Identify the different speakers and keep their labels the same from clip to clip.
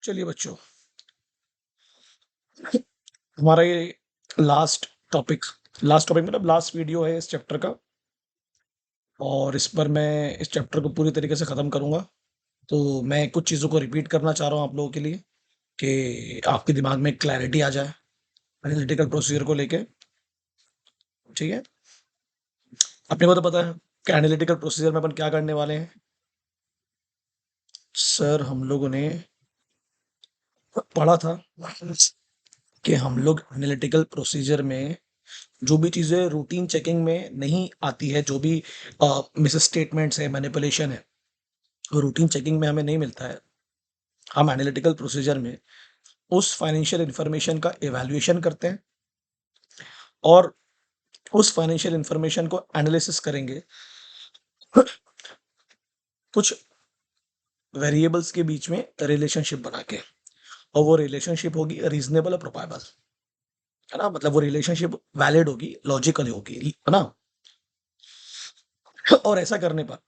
Speaker 1: चलिए बच्चों, हमारा ये लास्ट टॉपिक मतलब लास्ट वीडियो है इस चैप्टर का। और इस पर मैं इस चैप्टर को पूरी तरीके से ख़त्म करूँगा। तो मैं कुछ चीज़ों को रिपीट करना चाह रहा हूँ आप लोगों के लिए कि आपके दिमाग में क्लैरिटी आ जाए एनालिटिकल प्रोसीजर को लेके। ठीक है, अपने को तो पता है कि एनालिटिकल प्रोसीजर में अपन क्या करने वाले हैं। सर, हम लोगों ने पढ़ा था कि हम लोग एनालिटिकल प्रोसीजर में जो भी चीज़ें रूटीन चेकिंग में नहीं आती है, जो भी मिस स्टेटमेंट्स है, मैनिपुलेशन है, रूटीन चेकिंग में हमें नहीं मिलता है। हम एनालिटिकल प्रोसीजर में उस फाइनेंशियल इंफॉर्मेशन का इवैल्यूएशन करते हैं और उस फाइनेंशियल इंफॉर्मेशन को एनालिसिस करेंगे कुछ वेरिएबल्स के बीच में रिलेशनशिप बना के। और वो रिलेशनशिप होगी रीजनेबल और प्रोपाबल, है ना। मतलब वो रिलेशनशिप वैलिड होगी, लॉजिकल होगी, है ना। और ऐसा करने पर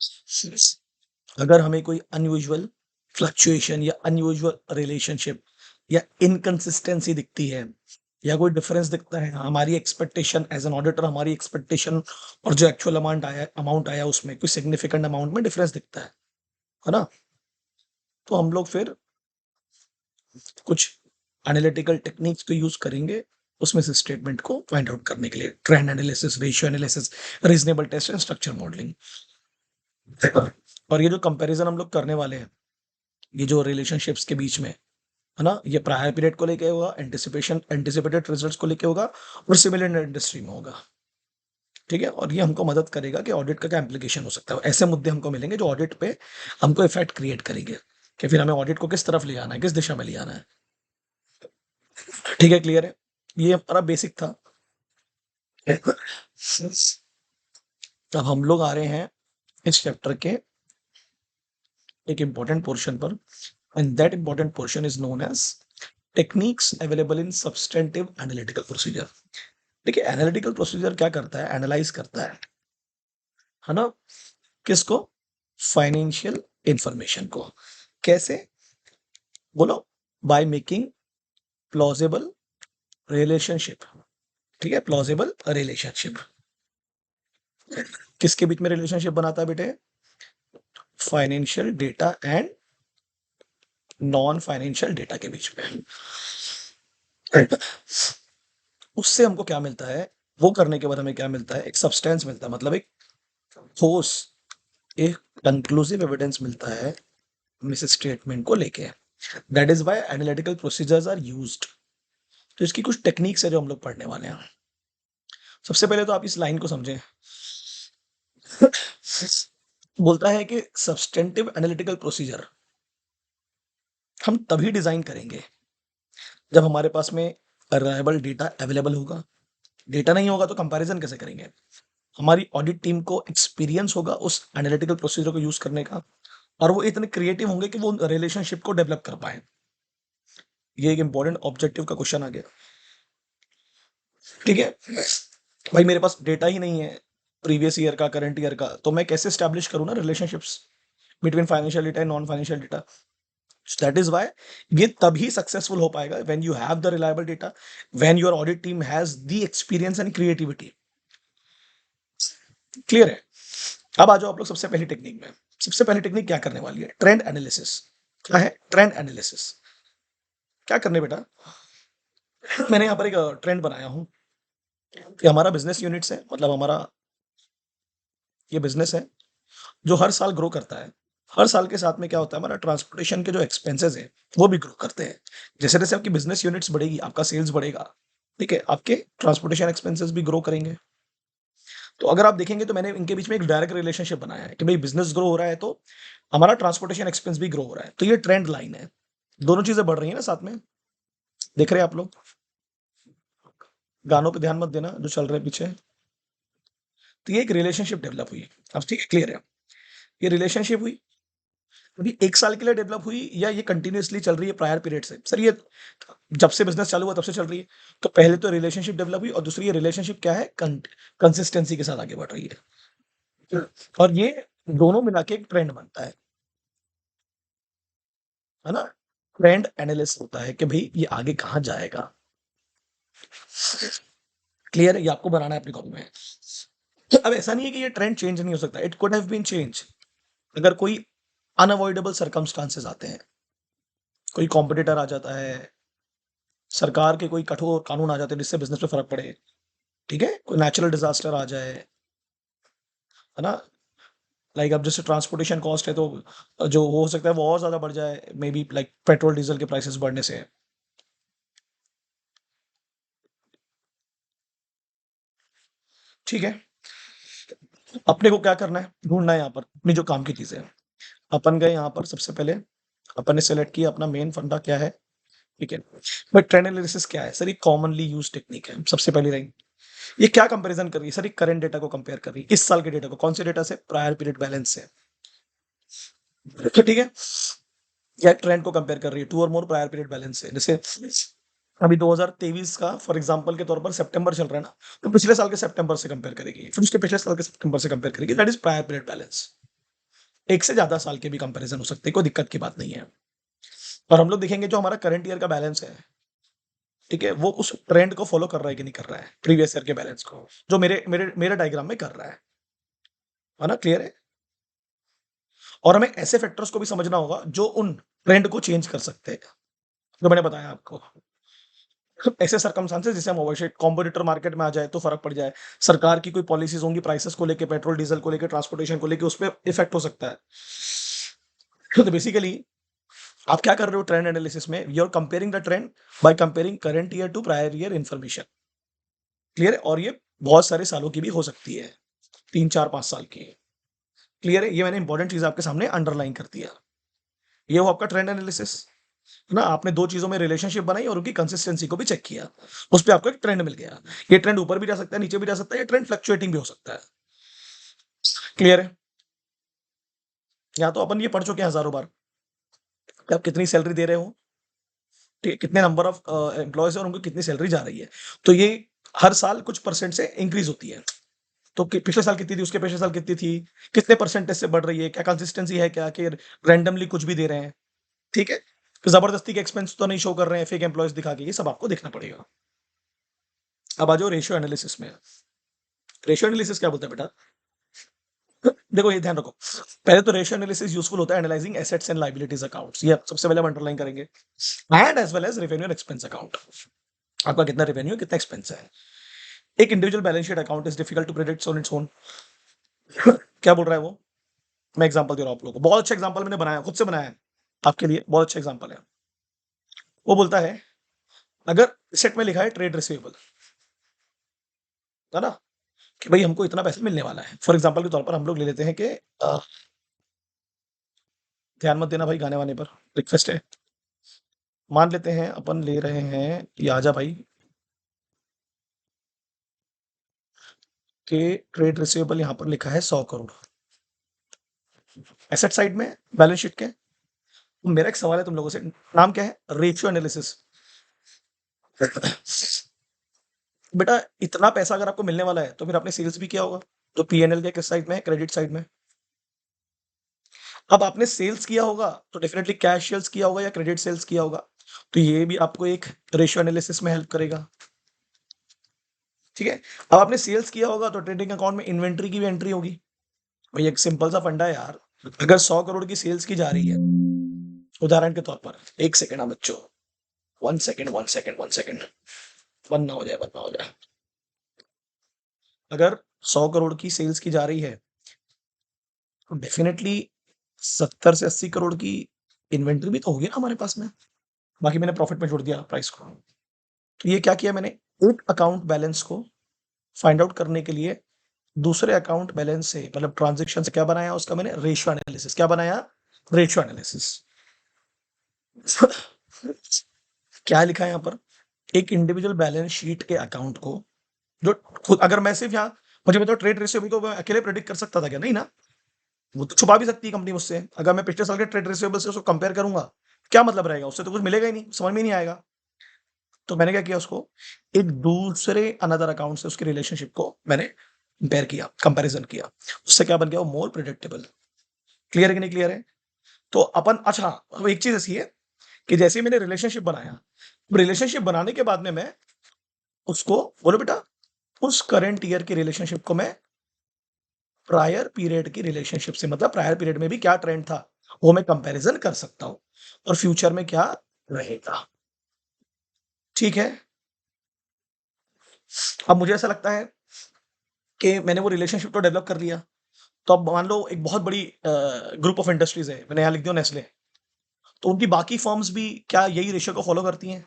Speaker 1: अगर हमें कोई अनयूजुअल फ्लक्चुएशन या अनयूजुअल रिलेशनशिप या इनकंसिस्टेंसी दिखती है या कोई डिफरेंस दिखता है, हमारी एक्सपेक्टेशन एज एन ऑडिटर, हमारी एक्सपेक्टेशन और जो एक्चुअल अमाउंट आया उसमें कोई सिग्निफिकेंट अमाउंट में डिफरेंस दिखता है ना। तो हम लोग फिर कुछ एनालिटिकल टेक्निक्स को यूज करेंगे उसमें से स्टेटमेंट को फाइंड आउट करने के लिए। Trend analysis, ratio analysis, reasonable test and structure modelling. और ये जो कंपैरिजन हम लोग करने वाले हैं, ये जो रिलेशनशिप्स के बीच में, है ना, ये प्रायर पीरियड को लेके होगा, एंटिसिपेटेड रिजल्ट्स को लेके होगा और सिमिलर इंडस्ट्री में होगा। ठीक है, और ये हमको मदद करेगा कि ऑडिट का क्या इम्प्लीकेशन हो सकता है। ऐसे मुद्दे हमको मिलेंगे जो ऑडिट पे हमको इफेक्ट क्रिएट करेंगे कि फिर हमें ऑडिट को किस तरफ ले आना है, किस दिशा में ले आना है। ठीक है, क्लियर है। ये हमारा बेसिक था। अब हम लोग आ रहे हैं इस चैप्टर के एक इंपॉर्टेंट पोर्शन पर, and that important portion is known as techniques available in substantive analytical procedure. देखिए, एनालिटिकल प्रोसीजर क्या करता है, एनालाइज करता है ना। किसको? फाइनेंशियल इंफॉर्मेशन को। कैसे? बोलो। By making plausible relationship. ठीक है, प्लॉजिबल रिलेशनशिप किसके बीच में रिलेशनशिप बनाता है बेटे? Financial data and non financial data के बीच में। उससे हमको क्या मिलता है, वो करने के बाद हमें क्या मिलता है? एक सब्सटेंस मिलता है, मतलब एक ठोस, एक कंक्लूसिव एविडेंस मिलता है मिस स्टेटमेंट को लेके। That is why analytical procedures are used. तो इसकी कुछ टेक्निक्स है जो हम लोग पढ़ने वाले हैं। सबसे पहले तो आप इस लाइन को समझें। बोलता है कि सब्सटेंटिव एनालिटिकल प्रोसीजर हम तभी डिजाइन करेंगे जब हमारे पास में रिलायबल डेटा अवेलेबल होगा। डेटा नहीं होगा तो कंपैरिजन कैसे करेंगे? हमारी ऑडिट टीम को एक्सपीरियंस होगा उस एनालिटिकल प्रोसीजर को यूज करने का, और वो इतने क्रिएटिव होंगे कि वो रिलेशनशिप को डेवलप कर पाए। ये एक इंपॉर्टेंट ऑब्जेक्टिव का क्वेश्चन आ गया। ठीक है भाई, मेरे पास डेटा ही नहीं है प्रीवियस ईयर का, करंट ईयर का, तो मैं कैसे स्टैब्लिश करूँ ना relationships between financial data and non financial data. That is why ये तभी सक्सेसफुल हो पाएगा when you have the reliable data, when your audit team has the experience and creativity. Clear है। अब आ जाओ आप लोग सबसे पहली टेक्निक में। सबसे पहली टेक्निक क्या करने वाली है? Trend analysis. क्या है ट्रेंड एनालिसिस? क्या करने बेटा, मैंने यहाँ पर एक ट्रेंड बनाया हूँ कि हमारा बिजनेस यूनिट्स है, मतलब हमारा ये बिजनेस है जो हर साल ग्रो करता है। हर साल के साथ में क्या होता है, हमारा ट्रांसपोर्टेशन के जो एक्सपेंसेस है वो भी ग्रो करते हैं। जैसे जैसे आपकी बिजनेस यूनिट्स बढ़ेगी, आपका सेल्स बढ़ेगा, ठीक है, आपके ट्रांसपोर्टेशन एक्सपेंसेस भी ग्रो करेंगे। तो अगर आप देखेंगे तो मैंने इनके बीच में एक डायरेक्ट रिलेशनशिप बनाया है कि भाई बिजनेस ग्रो हो रहा है तो हमारा ट्रांसपोर्टेशन एक्सपेंस भी ग्रो हो रहा है। तो ये ट्रेंड लाइन है, दोनों चीजें बढ़ रही है ना साथ में। देख रहे हैं आप लोग? गानों पे ध्यान मत देना जो चल रहे हैं पीछे। तो ये एक रिलेशनशिप डेवलप हुई। अब ठीक है, क्लियर है। ये रिलेशनशिप हुई अभी 1 साल के लिए डेवलप हुई या ये कंटिन्यूअसली चल रही है प्रायर पीरियड से? सर, ये जब से बिज़नेस चालू हुआ तब से चल रही है। तो पहले तो रिलेशनशिप डेवलप हुई और दूसरी ये रिलेशनशिप क्या है, कंसिस्टेंसी के साथ आगे बढ़ रही है। और ये दोनों मिला के एक ट्रेंड बनता है ना। ट्रेंड एनालिसिस होता है कि भाई ये आगे कहाँ जाएगा। क्लियर है? ये आपको बनाना है अपनी कॉपी में। अब ऐसा नहीं है कि ये ट्रेंड चेंज नहीं हो सकता, it could have been change अगर कोई अनअवॉइडेबल सर्कमस्टांसेस आते हैं, कोई कॉम्पिटिटर आ जाता है, सरकार के कोई कठोर कानून आ जाते हैं जिससे बिजनेस पे फर्क पड़े, ठीक है, कोई नेचुरल डिजास्टर आ जाए, है ना, लाइक अब जैसे ट्रांसपोर्टेशन कॉस्ट है तो जो हो सकता है वो और ज्यादा बढ़ जाए, may be like petrol diesel के प्राइसेस बढ़ने से। ठीक है, अपने को क्या करना है, ढूंढना है यहाँ पर अपनी जो काम की चीजें हैं। अपन गए यहाँ पर, सबसे पहले अपन ने सेलेक्ट किया अपना मेन फंडा क्या है, ठीक है। बट ट्रेंड एनालिसिस क्या है सर? ये कॉमनली यूज टेक्निक है, सबसे पहली रही। ये क्या कंपैरिजन कर रही है सर? ये करंट डेटा को कंपेयर कर रही है, इस साल के डेटा को। कौन से डेटा से? प्रायर पीरियड बैलेंस से। तो ठीक है, या ट्रेंड को कंपेयर कर रही है टू और मोर प्रायर पीरियड बैलेंस से। जैसे अभी 2023 का फॉर एग्जांपल के तौर पर सितंबर चल रहा है ना, तो पिछले साल के सितंबर से कंपेयर करेगी, फिर उसके पिछले साल के सितंबर से कंपेयर करेगी, that is prior period balance. एक से ज्यादा साल के भी कंपैरिजन हो सकते हैं, कोई दिक्कत की बात नहीं है। और हम लोग देखेंगे जो हमारा करंट ईयर का बैलेंस है, ठीक है, वो उस ट्रेंड को फॉलो कर रहा है कि नहीं कर रहा है, प्रीवियस ईयर के बैलेंस को, जो मेरे मेरे मेरे डायग्राम में कर रहा है ना? क्लियर है? और हमें ऐसे फैक्टर्स को भी समझना होगा जो उन ट्रेंड को चेंज कर सकते हैं, जो मैंने बताया आपको। ऐसे सर्कमस्टांसेस जिसे हम अवॉइड, कॉम्पिटिटर मार्केट में आ जाए तो फर्क पड़ जाए, सरकार की कोई पॉलिसीज होंगी प्राइसेस को लेके, पेट्रोल डीजल को लेके, ट्रांसपोर्टेशन को लेके, उस पर इफेक्ट हो सकता है। तो बेसिकली आप क्या कर रहे हो ट्रेंड एनालिसिस में? You are comparing the trend by comparing current year to prior year information. Clear है? और ये बहुत सारे सालों की भी हो सकती है, 3 4 5 साल की। क्लियर है? ये मैंने इंपॉर्टेंट चीज आपके सामने अंडरलाइन कर दिया। ये वो आपका ट्रेंड एनालिसिस ना, आपने दो चीजों में रिलेशनशिप बनाई और उनकी कंसिस्टेंसी को भी चेक किया, उस पर आपको एक ट्रेंड मिल गया। ये ट्रेंड ऊपर भी जा सकता है, नीचे भी जा सकता है, ये ट्रेंड फ्लक्चुएटिंग भी हो सकता है। क्लियर है? या तो अपन ये पढ़ चुके हैं हजारों बार कि आप कितनी सैलरी दे रहे हो, ठीक है, कितने नंबर ऑफ एम्प्लॉयज है और उनको कितनी सैलरी जा रही है, तो ये हर साल कुछ परसेंट से इंक्रीज होती है। तो पिछले साल कितनी थी, उसके पिछले साल कितनी थी, कितने परसेंटेज से बढ़ रही है, क्या कंसिस्टेंसी है, क्या कि रैंडमली कुछ भी दे रहे हैं, ठीक है, तो जबरदस्ती के एक्सपेंस तो नहीं शो कर रहे हैं फेक एम्प्लॉयज दिखा के, ये सब आपको देखना पड़ेगा। अब आ जाओ रेशियो एनालिसिस में। रेशियो एनालिसिस क्या बोलता है बेटा? देखो ये ध्यान रखो, पहले तो रेशियो एनालिसिस यूजफुल होता है analysing assets and liabilities accounts, ये सबसे पहले हम अंडरलाइन करेंगे, and as well as revenue and expense account. आपका कितना रेवेन्यू, कितना एक्सपेंस है। एक individual balance sheet account is difficult to predict on its own. क्या बोल रहा है वो? मैं एग्जांपल दे रहा हूं आप लोगों को, बहुत अच्छा एग्जांपल मैंने बनाया, खुद से बनाया है आपके लिए, बहुत अच्छा एग्जांपल है। वो बोलता है अगर सेट में लिखा है ट्रेड रिसीवेबल, है ना, कि भाई हमको इतना पैसा मिलने वाला है, फॉर एग्जांपल के तौर पर हम लोग ले लेते हैं कि ध्यान मत देना भाई गाने वाने पर, रिक्वेस्ट है। मान लेते हैं अपन ले रहे हैं, ये आजा भाई, कि ट्रेड रिसीवेबल यहां पर लिखा है 100 करोड़ एसेट साइड में बैलेंस शीट के। तो मेरा एक सवाल है तुम लोगों से, नाम क्या है? Ratio analysis. बेटा इतना पैसा अगर आपको मिलने वाला है तो फिर आपने सेल्स भी किया होगा, जो पीएनएल के किस साइड में है? क्रेडिट साइड में। अब आपने सेल्स किया होगा तो डेफिनेटली कैश सेल्स किया होगा या क्रेडिट सेल्स किया होगा, तो ये भी आपको एक रेशियो एनालिसिस में हेल्प करेगा। ठीक है, अब आपने सेल्स किया होगा तो ट्रेडिंग अकाउंट में इन्वेंट्री की भी एंट्री होगी। भाई एक सिंपल सा फंडा है यार, अगर 100 करोड़ की सेल्स की जा रही है, उदाहरण के तौर पर, एक सेकेंड हाँ बच्चों, 1 सेकेंड 1 सेकेंड 1 सेकेंड, बनना हो जाए बनना हो जाए। अगर 100 करोड़ की सेल्स की जा रही है तो डेफिनेटली 70 से 80 करोड़ की इन्वेंट्री भी तो होगी ना हमारे पास में, बाकी मैंने प्रॉफिट में जोड़ दिया प्राइस को। तो ये क्या किया मैंने, एक अकाउंट बैलेंस को फाइंड आउट करने के लिए दूसरे अकाउंट बैलेंस से, मतलब ट्रांजेक्शन से क्या बनाया, उसका मैंने रेशियो एनालिसिस। क्या बनाया? Ratio analysis. क्या लिखा है यहाँ पर? एक इंडिविजुअल बैलेंस शीट के अकाउंट को, जो खुद अगर मैं सिर्फ यहाँ, मुझे बताओ ट्रेड रेशियो भी तो मैं अकेले प्रेडिक्ट कर सकता था क्या? नहीं ना, वो तो छुपा भी सकती है कंपनी मुझसे। अगर मैं पिछले साल के ट्रेड रिसीवेबल से उसको कंपेयर करूंगा, क्या मतलब रहेगा? उससे तो कुछ मिलेगा ही नहीं, समझ में ही नहीं आएगा। तो मैंने क्या किया, उसको एक दूसरे अनदर अकाउंट से उसकी रिलेशनशिप को मैंने कंपेयर किया, कंपैरिजन किया, उससे क्या बन गया, वो मोर प्रिडिक्टेबल। क्लियर है कि नहीं क्लियर है? तो अपन, अच्छा अब एक चीज ऐसी है कि जैसे ही मैंने रिलेशनशिप बनाया, रिलेशनशिप बनाने के बाद में मैं उसको बोलो बेटा उस करंट ईयर की रिलेशनशिप को मैं प्रायर पीरियड की रिलेशनशिप से मतलब प्रायर पीरियड में भी क्या ट्रेंड था, वो मैं कंपैरिज़न कर सकता हूँ और फ्यूचर में क्या रहेगा। ठीक है? अब मुझे ऐसा लगता है कि मैंने वो रिलेशनशिप तो डेवलप कर लिया, तो अब मान लो एक बहुत बड़ी ग्रुप ऑफ इंडस्ट्रीज़ है, मैंने यहाँ लिख दिया नेस्ले, तो उनकी बाकी फर्म्स भी क्या यही रेशियो को फॉलो करती हैं?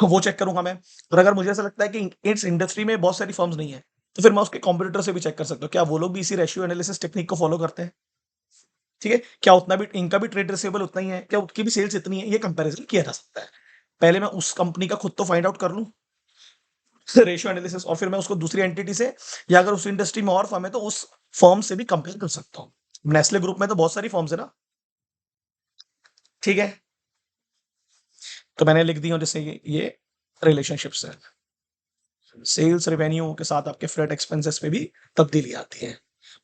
Speaker 1: वो चेक करूँगा मैं और अगर मुझे ऐसा लगता है कि इस इंडस्ट्री में बहुत सारी फर्म्स नहीं है, तो फिर मैं उसके कॉम्पिटिटर से भी चेक कर सकता हूँ, क्या वो लोग भी इसी रेशियो एनालिसिस टेक्निक को फॉलो करते हैं? ठीक है? क्या उतना भी इनका भी ट्रेड रिसीवेबल उतना ही है? क्या उनकी भी सेल्स इतनी है? ये कंपैरिज़न किया जा सकता है। पहले मैं उस कंपनी का खुद तो फाइंड आउट कर लूँ रेशियो एनालिसिस और फिर मैं उसको दूसरी एंटिटी से या अगर उस इंडस्ट्री में और फर्म है तो उस फर्म से भी कंपेयर कर सकता हूँ। नेस्ले ग्रुप में तो बहुत सारी फर्म्स है ना, ठीक है? तो मैंने लिख दी हूँ जैसे ये रिलेशनशिप्स है। सेल्स रेवेन्यू के साथ आपके फ्रेट एक्सपेंसेस पे भी तब्दीली आती है।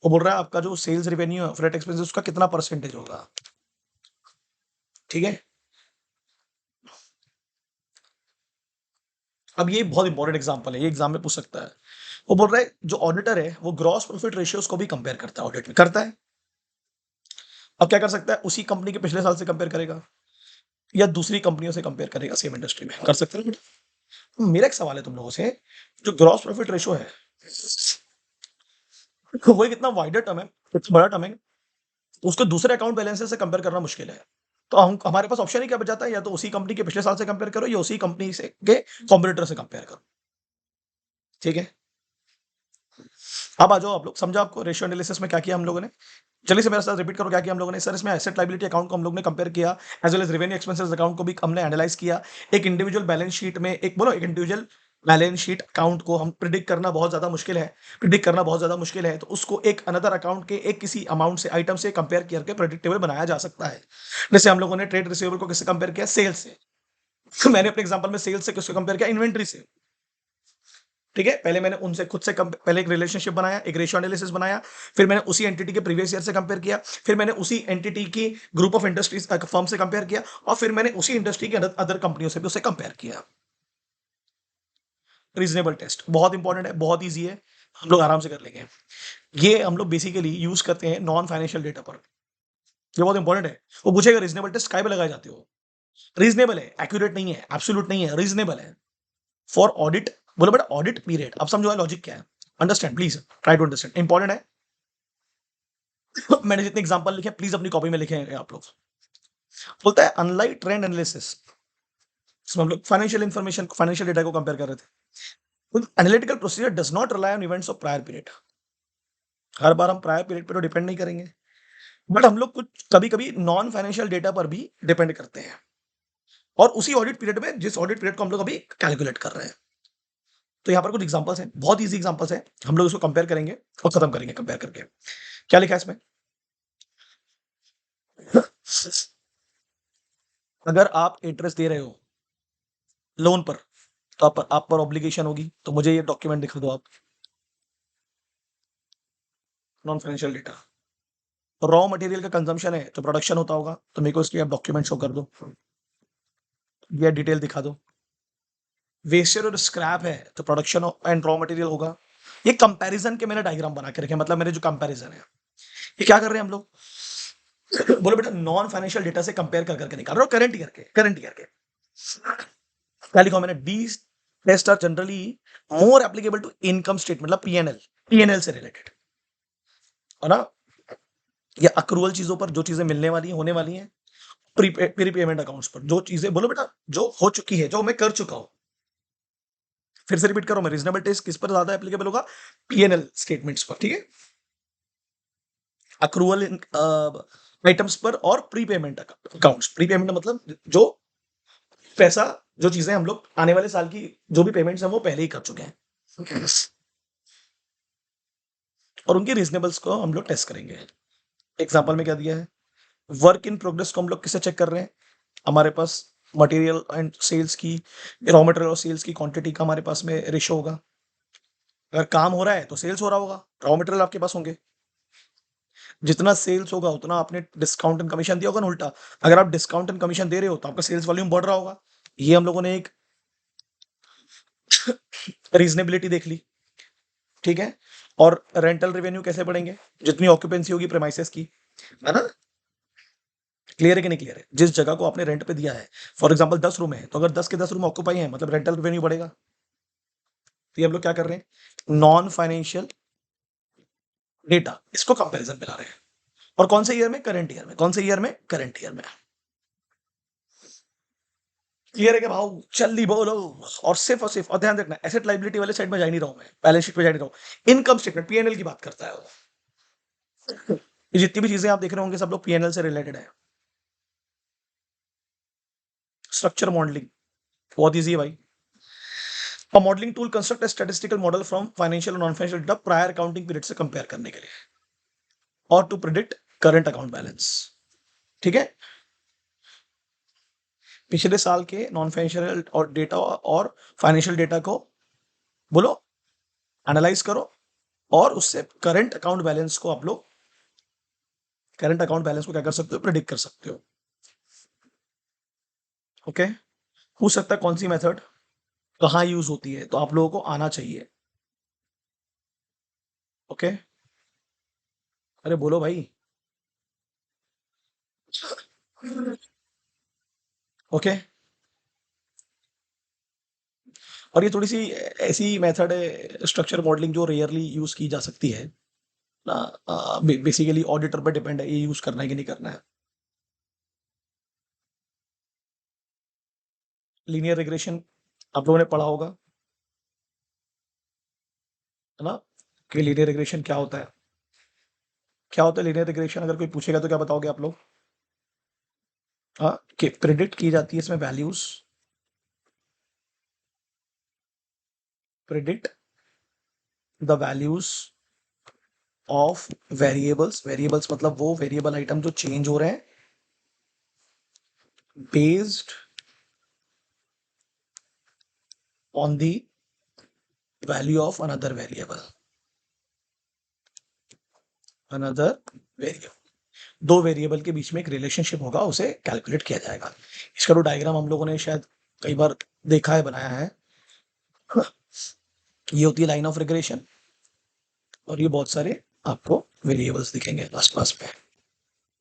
Speaker 1: वो बोल रहा है आपका जो सेल्स रेवेन्यू है, फ्रेट एक्सपेंसेस उसका कितना परसेंटेज होगा? ठीक है? अब ये बहुत इंपॉर्टेंट एग्जांपल है, ये एग्जाम में पूछ सकता है। वो बोल रहा है जो ऑडिटर है, वो ग्रॉस प्रॉफिट रेशियोज को भी कंपेयर करता है ऑडिट में, करता है। अब क्या कर सकता है? उसी कंपनी के पिछले साल से कंपेयर करेगा या दूसरी कंपनियों से कंपेयर करेगा सेम इंडस्ट्री में, कर सकते हैं ना बेटा? तो मेरा एक सवाल है तुम लोगों से, जो ग्रॉस प्रॉफिट रेशियो है, वो एक इतना वाइडर टर्म है, इतना बड़ा टर्म है, उसको दूसरे अकाउंट बैलेंसेस से कंपेयर करना मुश्किल है। तो हम हमारे पास ऑप्शन ही क्या बचाता है, या तो उसी कंपनी के पिछले साल से कंपेयर करो या उसी कंपनी से के कॉम्पिटिटर से कंपेयर करो। ठीक है? अब आ जाओ आप लोग, समझा आपको रेशियो एनालिसिस में क्या किया हम लोगों ने? जल्दी से मेरे साथ रिपीट करो क्या किया हम लोगों ने। सर इसमें एसेट लायबिलिटी अकाउंट को हम लोग ने कंपेयर किया, as well as revenue expenses account को भी हमने एनालाइज किया। एक इंडिविजुअल बैलेंस शीट में एक इंडिविजुअल बैलेंस शीट अकाउंट को हम प्रिडिक्ट करना बहुत ज्यादा मुश्किल है, तो उसको एक अनदर अकाउंट के एक किसी अमाउंट से आइटम से कंपेयर करके प्रेडिक्टेबल बनाया जा सकता है। जैसे हम लोगों ने ट्रेड रिसीवेबल को किससे कंपेयर किया? सेल्स से। तो मैंने अपने एग्जांपल में सेल्स से किसको कंपेयर किया? इन्वेंट्री से। ठीक है? पहले मैंने उनसे खुद से पहले एक रिलेशनशिप बनाया, एक रेशियो एनालिसिस बनाया, फिर मैंने उसी एंटिटी के प्रीवियस ईयर से कंपेयर किया, फिर मैंने उसी एंटिटी की ग्रुप ऑफ इंडस्ट्रीज फर्म से कंपेयर किया और फिर मैंने उसी इंडस्ट्री के अदर कंपनियों से भी उसे कंपेयर किया। रीजनेबल टेस्ट बहुत इंपॉर्टेंट है, बहुत ईजी है, हम लोग आराम से कर लेंगे। ये हम लोग बेसिकली यूज करते हैं नॉन फाइनेंशियल डेटा पर। ये बहुत इंपॉर्टेंट है। वो पूछेगा रीजनेबल टेस्ट काय पे लगाए जाते हो? रीजनेबल है, एक्यूरेट नहीं है, एब्सोल्यूट नहीं है, रीजनेबल है। फॉर ऑडिट, बोलो बेटा ऑडिट पीरियड। अब समझो लॉजिक क्या है, understand please, try to understand, important है। मैंने जितने एग्जांपल लिखे प्लीज अपनी कॉपी में लिखे आप लोग। बोलता है अनलाइक ट्रेंड एनालिसिस, इसमें हम लोग फाइनेंशियल इंफॉर्मेशन, फाइनेंशियल डेटा को कंपेयर कर रहे थे। Analytical procedure does not rely on events of prior period. हर बार हम प्रायर पीरियड पे तो डिपेंड नहीं करेंगे, बट हम लोग कुछ कभी कभी नॉन फाइनेंशियल डेटा पर भी डिपेंड करते हैं, और उसी ऑडिट पीरियड में जिस ऑडिट पीरियड को हम लोग अभी कैलकुलेट कर रहे हैं। तो यहाँ पर कुछ एग्जांपल्स हैं, बहुत इजी एग्जांपल्स हैं, हम लोग इसको कंपेयर करेंगे और खत्म करेंगे कंपेयर करके। क्या लिखा है इसमें? अगर आप इंटरेस्ट दे रहे हो लोन पर, तो आप पर ऑब्लिगेशन होगी, तो मुझे ये डॉक्यूमेंट दिखा दो आप। Non financial data, raw material का कंजम्पशन है तो प्रोडक्शन होता होगा, तो मेरे को इसकी आप डॉक्यूमेंट शो कर दो, ये डिटेल दिखा दो। वेस्टेज और स्क्रैप है तो प्रोडक्शन एंड रॉ मटेरियल होगा। ये कंपैरिजन के मैंने डायग्राम बना के रखे, मतलब मेरे जो कंपैरिजन है, ये क्या कर रहे हैं हम लोग? बोलो बेटा नॉन फाइनेंशियल डेटा से कंपेयर कर करके निकाल रहे हो करंट ईयर के। क्या लिखा मैंने? The test are generally more applicable to income statement, मतलब पीएनएल से रिलेटेड है ना, या अक्रूवल चीजों पर, जो चीजें मिलने वाली हैं, होने वाली हैं, प्री पेमेंट अकाउंट्स पर, जो चीजें बोलो बेटा जो हो चुकी है, जो मैं कर चुका हूं। फिर से रिपीट करो मैं, रीजनेबल टेस्ट किस पर ज्यादा एप्लीकेबल होगा? पीएनएल स्टेटमेंट्स पर, ठीक है, अक्रूवल आइटम्स पर और pre payment accounts. Pre payment मतलब जो पैसा, जो चीजें हम लोग आने वाले साल की जो भी पेमेंट्स हैं वो पहले ही कर चुके हैं, और उनके रीजनेबल्स को हम लोग टेस्ट करेंगे। एग्जांपल में क्या दिया है? वर्क इन प्रोग्रेस को हम लोग किससे चेक कर रहे हैं? हमारे पास मटेरियल एंड सेल्स की, रॉ मटेरियल और सेल्स की क्वांटिटी का हमारे पास में रेशो होगा। अगर काम हो रहा है तो सेल्स हो रहा होगा, रॉ मटेरियल आपके पास होंगे। जितना सेल्स होगा उतना आपने डिस्काउंट एंड कमीशन दिया होगा ना उल्टा। अगर आप डिस्काउंट एंड कमीशन दे रहे हो तो आपका सेल्स वॉल्यूम बढ़ रहा होगा। ये हम लोगों ने एक रीजनेबिलिटी देख ली, ठीक है। और रेंटल रेवेन्यू कैसे बढ़ेंगे? जितनी ऑक्यूपेंसी होगी प्रेमाइसेस की, है ना। क्लियर है कि नहीं क्लियर है? जिस जगह को आपने रेंट पे दिया है, फॉर एग्जांपल 10 रूम है, तो अगर 10 के 10 रूम ऑक्यूपाई हैं मतलब रेंटल रेवेन्यू बढ़ेगा। तो ये हम लोग क्या कर रहे हैं, नॉन फाइनेंशियल डेटा, इसको कंपैरिजन में ला रहे हैं। और कौन से ईयर में? करंट ईयर में। कौन से ईयर में? करंट ईयर में। क्लियर है कि भाव जल्दी बोलो। और सिर्फ और ध्यान रखना, एसेट लाइबिलिटी वाले साइड में जा ही नहीं रहा हूं मैं, बैलेंस शीट पे जा नहीं रहा हूं, इनकम स्टेटमेंट पीएनएल की बात करता है वो। ये जितनी भी चीजें आप देख रहे होंगे सब लोग पीएनएल से रिलेटेड है। स्ट्रक्चर मॉडलिंग बहुत ईजी है भाई। A modeling tool construct a statistical model from financial और non-financial data prior accounting period से कंपेयर करने के लिए और to predict current account balance. ठीक है, पिछले साल के नॉन फाइनेंशियल और डेटा और फाइनेंशियल डेटा को बोलो एनालाइज करो और उससे करंट अकाउंट बैलेंस को आप लोग करंट अकाउंट बैलेंस को क्या कर सकते हो, प्रिडिक्ट कर सकते हो। ओके, पूछ सकता है कौन सी मेथड कहाँ यूज होती है, तो आप लोगों को आना चाहिए। ओके, अरे बोलो भाई। ओके, और ये थोड़ी सी ऐसी मेथड है स्ट्रक्चर मॉडलिंग जो रेयरली यूज की जा सकती है ना। बेसिकली ऑडिटर पर डिपेंड है ये यूज करना है कि नहीं करना है। लीनियर रिग्रेशन आप लोगों ने पढ़ा होगा, है ना, कि लीनियर रिग्रेशन क्या होता है। क्या होता है लीनियर रिग्रेशन? अगर कोई पूछेगा तो क्या बताओगे आप लोग? हाँ, कि प्रिडिक्ट की जाती है इसमें values, predict the values of variables. Variables मतलब वो वेरिएबल आइटम जो चेंज हो रहे हैं based on the value of another variable. Another variable, दो वेरिएबल के बीच में एक रिलेशनशिप होगा, उसे कैलकुलेट किया जाएगा। इसका तो डायग्राम हम लोगों ने शायद कई बार देखा है, बनाया है। ये होती है लाइन ऑफ रिग्रेशन और ये बहुत सारे आपको वेरिएबल्स दिखेंगे आसपास में।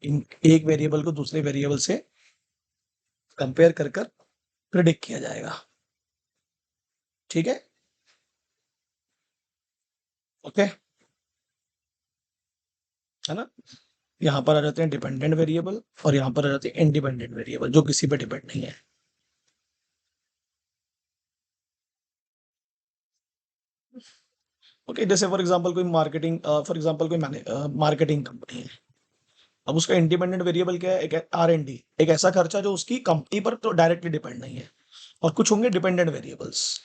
Speaker 1: इन एक वेरिएबल को दूसरे वेरिएबल से कंपेयर कर कर प्रिडिक्ट किया जाएगा। ठीक है, ओके, है ना। यहाँ पर आ जाते हैं डिपेंडेंट वेरिएबल और यहाँ पर आ जाते हैं इंडिपेंडेंट वेरिएबल जो किसी पे डिपेंड नहीं है। ओके, जैसे फॉर एग्जांपल कोई मार्केटिंग कंपनी है। अब उसका इंडिपेंडेंट वेरिएबल क्या है? एक R&D, एक ऐसा खर्चा जो उसकी कंपनी पर तो डायरेक्टली डिपेंड नहीं है। और कुछ होंगे डिपेंडेंट वेरिएबल्स,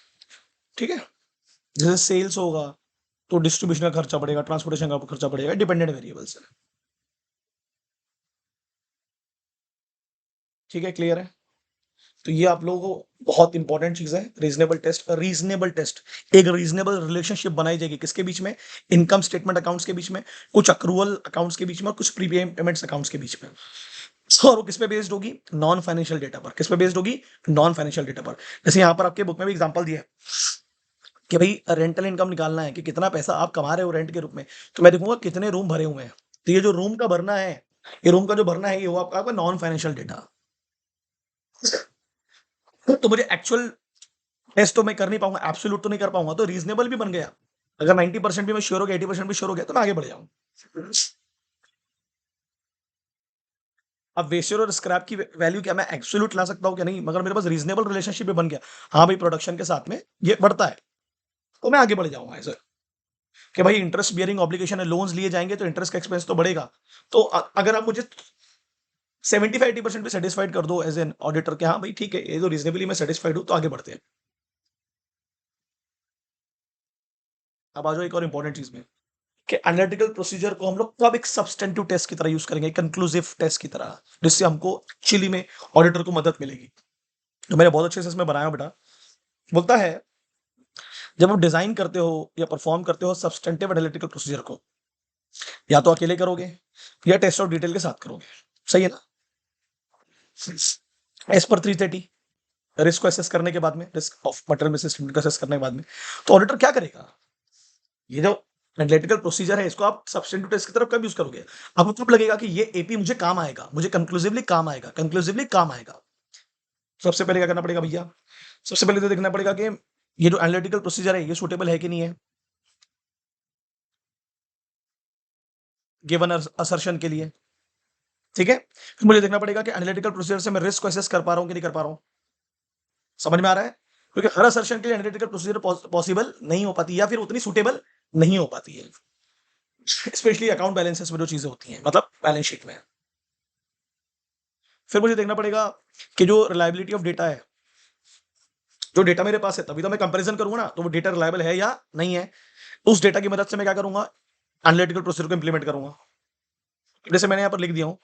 Speaker 1: ठीक है। जैसे सेल्स होगा तो डिस्ट्रीब्यूशन का खर्चा बढ़ेगा, ट्रांसपोर्टेशन का खर्चा बढ़ेगा, डिपेंडेंट वेरिएबल्स है। ठीक है, क्लियर है। तो ये आप लोगों को बहुत इंपॉर्टेंट चीज है, रीजनेबल टेस्ट। रीजनेबल टेस्ट, एक रीजनेबल रिलेशनशिप बनाई जाएगी किसके बीच में? इनकम स्टेटमेंट अकाउंट्स के बीच में, कुछ अक्रूवल अकाउंट्स के बीच में और कुछ प्रीपेमेंट्स अकाउंट्स के बीच में। और वो किस पे बेस्ड होगी? नॉन फाइनेंशियल डेटा पर। किस पे बेस्ड होगी? नॉन फाइनेंशियल डेटा पर। जैसे यहाँ पर आपके बुक में भी एग्जांपल दिया है कि भाई रेंटल इनकम निकालना है कि कितना पैसा आप कमा रहे हो रेंट के रूप में, तो मैं देखूंगा कितने रूम भरे हुए हैं। तो ये जो रूम का भरना है, ये रूम का जो भरना है ये हुआ आपका नॉन फाइनेंशियल डेटा। तो मुझे एक्चुअल टेस्ट तो मैं कर नहीं पाऊंगा, एब्सोल्यूट तो नहीं कर पाऊंगा, तो रीजनेबल भी बन गया। अगर 90% भी मैं श्योर हो गया, 80% भी श्योर हो गया, तो मैं आगे बढ़ जाऊँ। अब वेस्टेज और स्क्रैप की वैल्यू क्या मैं एब्सोल्यूट ला सकता हूँ क्या? नहीं, मगर मेरे पास रीजनेबल रिलेशनशिप भी बन गया। हाँ भाई, प्रोडक्शन के साथ में ये बढ़ता है, तो मैं आगे बढ़ जाऊंगा ऐसे कि भाई इंटरेस्ट बियरिंग ऑब्लिगेशन है, लोन्स लिए जाएंगे तो इंटरेस्ट का एक्सपेंस तो बढ़ेगा। तो अगर आप मुझे 75-80% भी सेटिस्फाइड कर दो एज एन ऑडिटर के, हाँ भाई ठीक है, ये तो रीजनेबली मैं सेटिस्फाइड हूँ, तो आगे बढ़ते हैं। अब आ जाओ एक और इंपॉर्टेंट चीज में कि एनालिटिकल प्रोसीजर को हम लोग कब एक सब्सटेंटिव टेस्ट की तरह यूज करेंगे, कंक्लूसिव टेस्ट की तरह, जिससे हमको एक्चुअली में ऑडिटर को मदद मिलेगी। तो मैंने बहुत अच्छे से इसमें बनाया बेटा। बोलता है जब आप डिजाइन करते हो या परफॉर्म करते हो सब्सटेंटिव एनालिटिकल प्रोसीजर को, या तो अकेले करोगे या टेस्ट ऑफ डिटेल के साथ करोगे, सही है ना? एज पर 330 रिस्क को असेस करने के बाद में, risk of material miss statement को असेस करने के बाद में, तो ऑडिटर क्या करेगा? ये जो एनालिटिकल प्रोसीजर है इसको आप सब्स्टिट्यूट टेस्ट की तरफ कब यूज करोगे? आपको कब लगेगा कि ये एपी मुझे काम आएगा, मुझे कंक्लूसिवली काम आएगा, कंक्लूसिवली काम आएगा? सबसे पहले क्या करना पड़ेगा भैया? सबसे पहले तो देखना पड़ेगा कि ये जो एनालिटिकल प्रोसीजर है ये सूटेबल है कि नहीं है गिवन असर्शन के लिए, ठीक है? फिर मुझे देखना पड़ेगा कि एनालिटिकल प्रोसीजर से मैं रिस्क को असेस कर पा रहा हूं कि नहीं कर पा रहा हूं। समझ में आ रहा है? क्योंकि हर असर्शन के लिए एनालिटिकल प्रोसीजर पॉसिबल नहीं हो पाती या फिर उतनी सुटेबल नहीं हो पाती है, स्पेशली अकाउंट बैलेंसेस में जो चीजें होती हैं, मतलब बैलेंस शीट में। फिर मुझे देखना पड़ेगा कि जो रिलायबिलिटी ऑफ डेटा है, जो डेटा मेरे पास है, तभी तो मैं कंपैरिजन करूंगा ना, तो वो डेटा रिलायबल है या नहीं है। उस डेटा की मदद से मैं क्या करूंगा? एनालिटिकल प्रोसीजर को इंप्लीमेंट करूंगा। जैसे मैंने यहाँ पर लिख दिया हूं,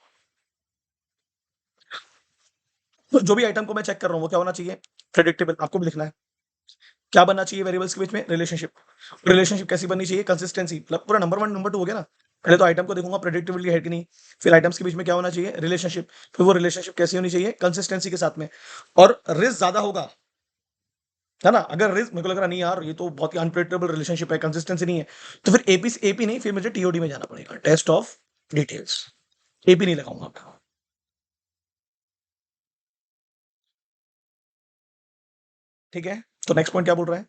Speaker 1: तो जो भी आइटम को मैं चेक कर रहा हूँ वो क्या होना चाहिए? प्रेडिक्टेबल। आपको भी लिखना है क्या बनना चाहिए वेरिएबल्स के बीच में? रिलेशनशिप। रिलेशनशिप कैसी बननी चाहिए? कंसिस्टेंसी। मतलब पूरा नंबर 1 नंबर 2 हो गया ना। पहले तो आइटम को देखूंगा प्रेडिक्टेबिलिटी है कि नहीं, फिर आइटम्स के बीच में क्या होना चाहिए? रिलेशनशिप। फिर वो रिलेशनशिप कैसी होनी चाहिए? कंसिस्टेंसी के साथ में। और रिस्क ज्यादा होगा, है ना? अगर रिस्क मेरे को लग रहा नहीं यार ये तो बहुत ही अनप्रेडिक्टेबल रिलेशनशिप है, कंसिस्टेंसी नहीं है, तो फिर एपी से एपी नहीं, फिर मुझे टीओडी में जाना पड़ेगा, टेस्ट ऑफ डिटेल्स। एपी नहीं लगाऊंगा मैं। ठीक है, तो नेक्स्ट पॉइंट क्या बोल रहा है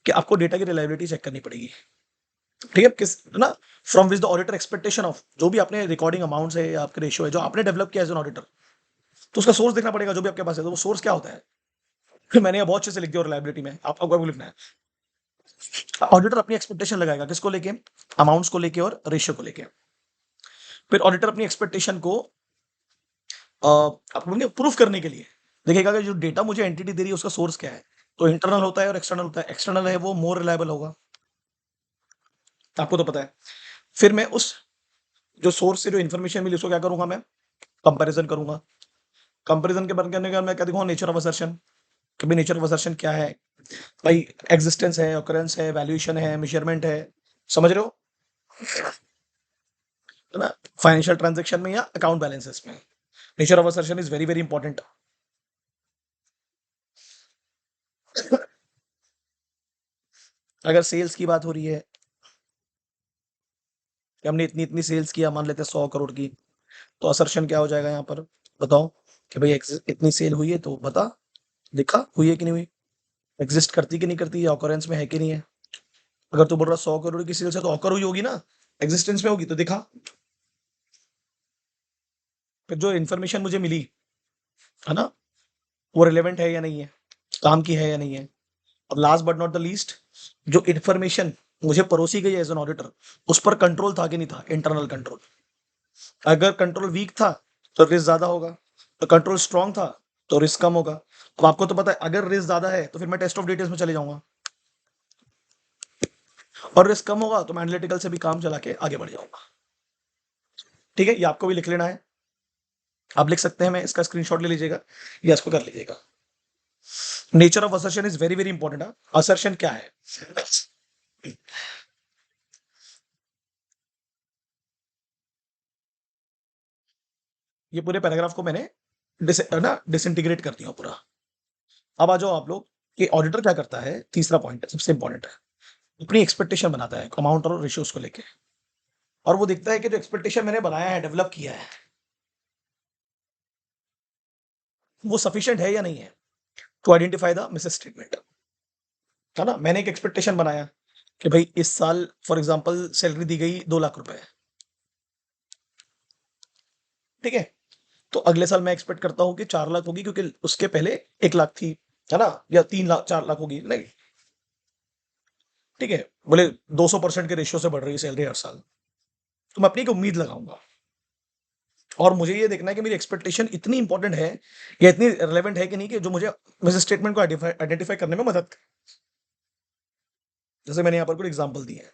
Speaker 1: कि आपको डेटा की रिलायबिलिटी चेक करनी पड़ेगी। ठीक है, किस ना, from which the auditor expectation of, जो भी आपने रिकॉर्डिंग अमाउंट्स है या आपके रेशियो है जो आपने डेवलप किया एज एन ऑडिटर, तो उसका सोर्स देखना पड़ेगा जो भी आपके पास है, तो वो सोर्स क्या होता है? फिर मैंने बहुत अच्छे से लिख दिया रिलायबिलिटी में, आपको लिखना है। ऑडिटर अपनी एक्सपेक्टेशन लगाएगा किसको लेके? अमाउंट्स को लेके और रेशियो को लेके। फिर ऑडिटर अपनी एक्सपेक्टेशन को आपको प्रूफ करने के लिए देखेगा कि जो डेटा मुझे एंटिटी दे रही है उसका सोर्स क्या है। तो इंटरनल होता है और एक्सटर्नल होता है। एक्सटर्नल है वो मोर रिलायबल होगा, आपको तो पता है। फिर मैं उस जो सोर्स से जो इन्फॉर्मेशन मिली उसको क्या करूंगा? मैं कंपैरिजन करूंगा। कंपैरिजन के बाद करने के बाद मैं क्या देखूंगा? Nature of assertion. कि भाई नेचर ऑफ असर्शन क्या है भाई? एग्जिस्टेंस है, ऑकरेंस है, वैल्यूएशन है, मेजरमेंट है, समझ रहे हो, है ना? फाइनेंशियल ट्रांजेक्शन में या अकाउंट बैलेंसेस में nature of assertion is very very important. अगर सेल्स की बात हो रही है कि हमने इतनी इतनी सेल्स किया, मान लेते हैं 100 करोड़ की, तो असर्शन क्या हो जाएगा यहाँ पर? बताओ कि भाई इतनी सेल हुई है, तो बता, दिखा हुई है कि नहीं हुई, एग्जिस्ट करती कि नहीं करती, या ऑकरेंस में है कि नहीं है। अगर तू बोल रहा 100 करोड़ की सेल्स है तो ऑकर हुई होगी ना, एग्जिस्टेंस में होगी, तो दिखा। फिर जो इन्फॉर्मेशन मुझे मिली, है ना, वो रिलेवेंट है या नहीं है, काम की है या नहीं है। और last but not the least, जो इन्फॉर्मेशन मुझे परोसी गई एज एन ऑडिटर, उस पर कंट्रोल था कि नहीं था, इंटरनल कंट्रोल। अगर कंट्रोल वीक था तो रिस्क ज्यादा होगा, तो कंट्रोल स्ट्रांग था तो रिस्क कम होगा। अब आपको तो पता है अगर रिस्क ज्यादा है तो फिर मैं टेस्ट ऑफ डिटेल्स में चले जाऊंगा, और रिस्क कम होगा तो मैं एनालिटिकल से भी काम चला के आगे बढ़ जाऊंगा। ठीक है, ये आपको भी लिख लेना है, आप लिख सकते हैं, मैं इसका स्क्रीनशॉट ले लीजिएगा या इसको कर लीजिएगा। Nature of assertion is very very important. Assertion क्या है? ये पूरे पैराग्राफ को मैंने डिसइंटीग्रेट कर दिया पूरा। अब आ जाओ आप लोग कि ऑडिटर क्या करता है। तीसरा पॉइंट सबसे इंपॉर्टेंट है, अपनी एक्सपेक्टेशन बनाता है अमाउंट और रेशियोज को लेके, और वो देखता है कि जो एक्सपेक्टेशन मैंने बनाया है, डेवलप किया है, वो सफिशिएंट है या नहीं है to identify the misstatement. है ना, मैंने एक एक्सपेक्टेशन बनाया कि भाई इस साल फॉर एग्जांपल सैलरी दी गई 2 लाख रुपए, ठीक है, तो अगले साल मैं एक्सपेक्ट करता हूँ कि 4 लाख होगी, क्योंकि उसके पहले 1 लाख थी, है ना, या 3 लाख 4 लाख होगी, नहीं, ठीक है, बोले 200% के रेशियो से बढ़ रही है सैलरी हर साल, तो मैं अपनी एक उम्मीद लगाऊंगा। और मुझे ये देखना है कि मेरी एक्सपेक्टेशन इतनी इंपॉर्टेंट है या इतनी रिलेवेंट है कि नहीं, कि जो मुझे मिस स्टेटमेंट को आइडेंटिफाई करने में मदद करे। जैसे मैंने यहाँ पर कुछ एग्जाम्पल दिए हैं।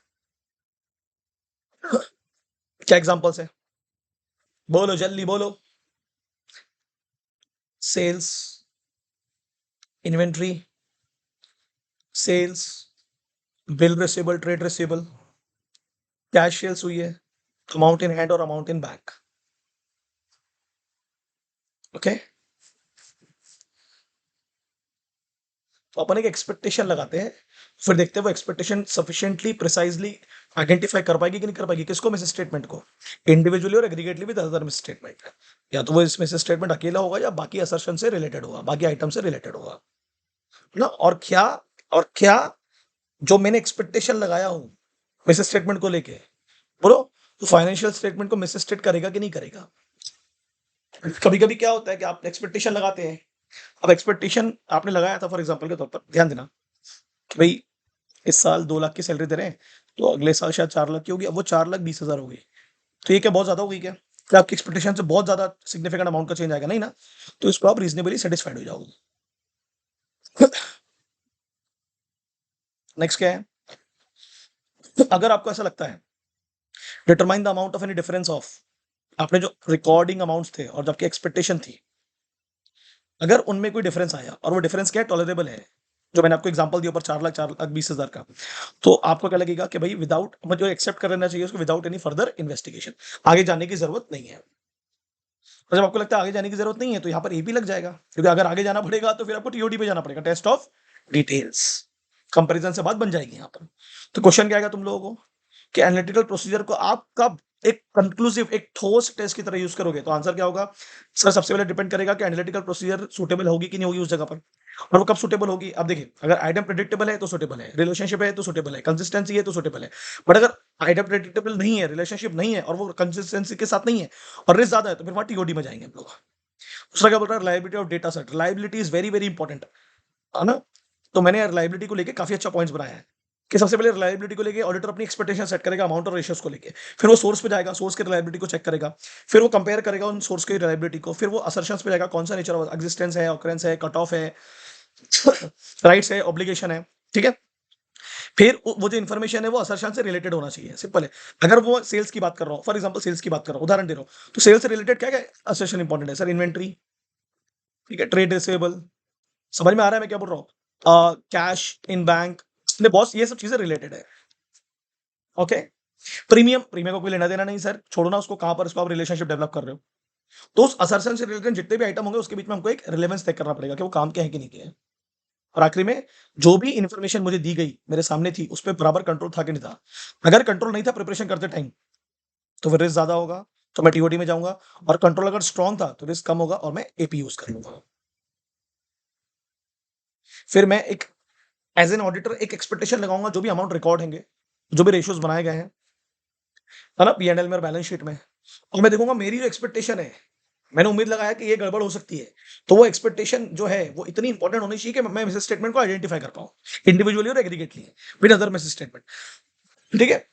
Speaker 1: क्या एग्जाम्पल्स है? बोलो जल्दी बोलो। Sales, inventory, sales, bill receivable, trade receivable, cash sales हुई है, अमाउंट इन हैंड और अमाउंट इन बैंक। ओके, तो अपन एक एक्सपेक्टेशन लगाते हैं, फिर देखते हैं वो एक्सपेक्टेशन सफिशिएंटली प्रिसाइजली आइडेंटिफाई कर पाएगी कि नहीं कर पाएगी। किसको? मिस स्टेटमेंट को, इंडिविजुअली और एग्रीगेटली विद अदर मिस स्टेटमेंट। या तो वो इस मिस स्टेटमेंट अकेला होगा या बाकी असर्शन से रिलेटेड होगा, बाकी आइटम से रिलेटेड होगा ना। और क्या जो मैंने एक्सपेक्टेशन लगाया हूं मिस स्टेटमेंट को लेके, बोलो, तो फाइनेंशियल स्टेटमेंट को मिस स्टेट करेगा कि नहीं करेगा? कभी कभी क्या होता है कि आप एक्सपेक्टेशन लगाते हैं, अब एक्सपेक्टेशन आपने लगाया था फॉर एग्जाम्पल के तौर पर, ध्यान देना कि भाई इस साल 2 लाख की सैलरी दे रहे हैं, तो अगले साल शायद 4 लाख की होगी। अब वो 4,20,000 हो गई, तो ये क्या बहुत ज्यादा हो गई क्या? क्या आपकी एक्सपेक्टेशन से बहुत ज्यादा सिग्निफिकेंट अमाउंट का चेंज आएगा? नहीं ना। तो इसको आप रीजनेबली सेटिस्फाइड हो जाओगे। नेक्स्ट क्या है? अगर आपको ऐसा लगता है, determine the amount of any difference of, आपने जो रिकॉर्डिंग अमाउंट्स थे और जो आपकी एक्सपेक्टेशन थी, अगर उनमें कोई डिफरेंस आया और वो डिफरेंस क्या है? टॉलरेबल है। जो मैंने आपको एग्जांपल दिया ऊपर, 4,20,000 का, तो आपको क्या लगेगा कि भाई विदाउट, मुझे एक्सेप्ट कर लेना चाहिए उसको विदाउट एनी फर्दर इन्वेस्टिगेशन, आगे जाने की जरूरत नहीं है। और जब आपको लगता है आगे जाने की जरूरत नहीं है, तो यहाँ पर ए भी लग जाएगा, क्योंकि अगर आगे जाना पड़ेगा तो फिर आपको टीओडी पे जाना पड़ेगा, टेस्ट ऑफ डिटेल्स। कंपैरिजन से बात बन जाएगी यहाँ पर। तो क्वेश्चन क्या आएगा तुम लोगों को कि एनालिटिकल प्रोसीजर को आप कब एक कंक्लूसिव, एक ठोस टेस्ट की तरह यूज करोगे? तो आंसर क्या होगा सर? सबसे पहले डिपेंड करेगा कि एनालिटिकल प्रोसीजर सूटेबल होगी कि नहीं होगी उस जगह पर, और वो कब सूटेबल होगी। अब देखिए, अगर आइटम प्रेडिक्टेबल है तो सूटेबल है, रिलेशनशिप है तो सूटेबल है, कंसिस्टेंसी है तो सूटेबल है। बट अगर आइटम प्रेडिक्टेबल नहीं है, रिलेशनशिप नहीं है और वो कंसिस्टेंसी के साथ नहीं है और रिस्क ज्यादा है, तो फिर वहां टीओडी में जाएंगे हम लोग। दूसरा क्या बोल रहा है? Reliability of data set. Reliability is very very important, है ना। तो मैंने रिलायबिलिटी को लेके काफी अच्छा पॉइंट्स बनाया है कि सबसे पहले रिलायबिलिटी को लेके ऑडिटर अपनी एक्सपेक्टेशन सेट करेगा अमाउंट और रेशियोज को लेके, फिर वो सोर्स पे जाएगा, सोर्स की रिलायबिलिटी को चेक करेगा, फिर वो कंपेयर करेगा उन सोर्स की रिलायबिलिटी को, फिर वो असर्शंस पे जाएगा, कौन सा नेचर ऑफ एग्जिस्टेंस है, ऑकरेंस है, कट ऑफ है, राइट्स है, ऑब्लिगेशन है, ठीक है। फिर वो जो इन्फॉर्मेशन है वो असर्शन से रिलेटेड होना चाहिए, सिंपल है। अगर वो सेल्स की बात कर रहा हूँ, फॉर एग्जाम्पल सेल्स की बात कर रहा हूँ, उदाहरण दे रहा हूँ, तो सेल्स से रिलेटेड क्या क्या असर्शन इंपॉर्टेंट है सर? इन्वेंट्री, ठीक है, ट्रेड रिसीवेबल, समझ में आ रहा है मैं क्या बोल रहा हूँ? कैश इन बैंक, बॉस, ये सब चीजें रिलेटेड है। ओके, प्रीमियम, प्रीमियम को कोई लेना देना नहीं सर, छोड़ो ना उसको, कहां पर उसको आप रिलेशनशिप डेवलप कर रहे हो। तो उस असर्शन से रिलेटेड जितने भी आइटम होंगे उसके बीच में हमको एक रिलेवेंस तय करना पड़ेगा कि वो काम क्या है कि नहीं किया है। और आखिरी में जो भी इन्फॉर्मेशन मुझे दी गई, मेरे सामने थी, उस पर बराबर कंट्रोल था कि नहीं था। अगर कंट्रोल नहीं था प्रिपरेशन करते टाइम, तो फिर रिस्क ज्यादा होगा, तो मैं टीओडी में जाऊंगा। और कंट्रोल अगर स्ट्रांग था तो रिस्क कम होगा और मैं एपी यूज कर लूंगा। फिर मैं एक एज एन ऑडिटर एक एक्सपेक्टेशन लगाऊंगा, जो भी अमाउंट रिकॉर्ड होंगे, जो भी रेशियोज बनाए गए हैं, है ना, पीएनएल में और बैलेंस शीट में, और मैं देखूंगा मेरी जो एक्सपेक्टेशन है, मैंने उम्मीद लगाया कि ये गड़बड़ हो सकती है, तो वो एक्सपेक्टेशन जो है वो इतनी इंपॉर्टेंट होनी चाहिए कि मैं मिस स्टेटमेंट को आइडेंटिफाई कर पाऊं, इंडिविजुअली और एग्रीगेटली, विद अदर मिस स्टेटमेंट, ठीक है।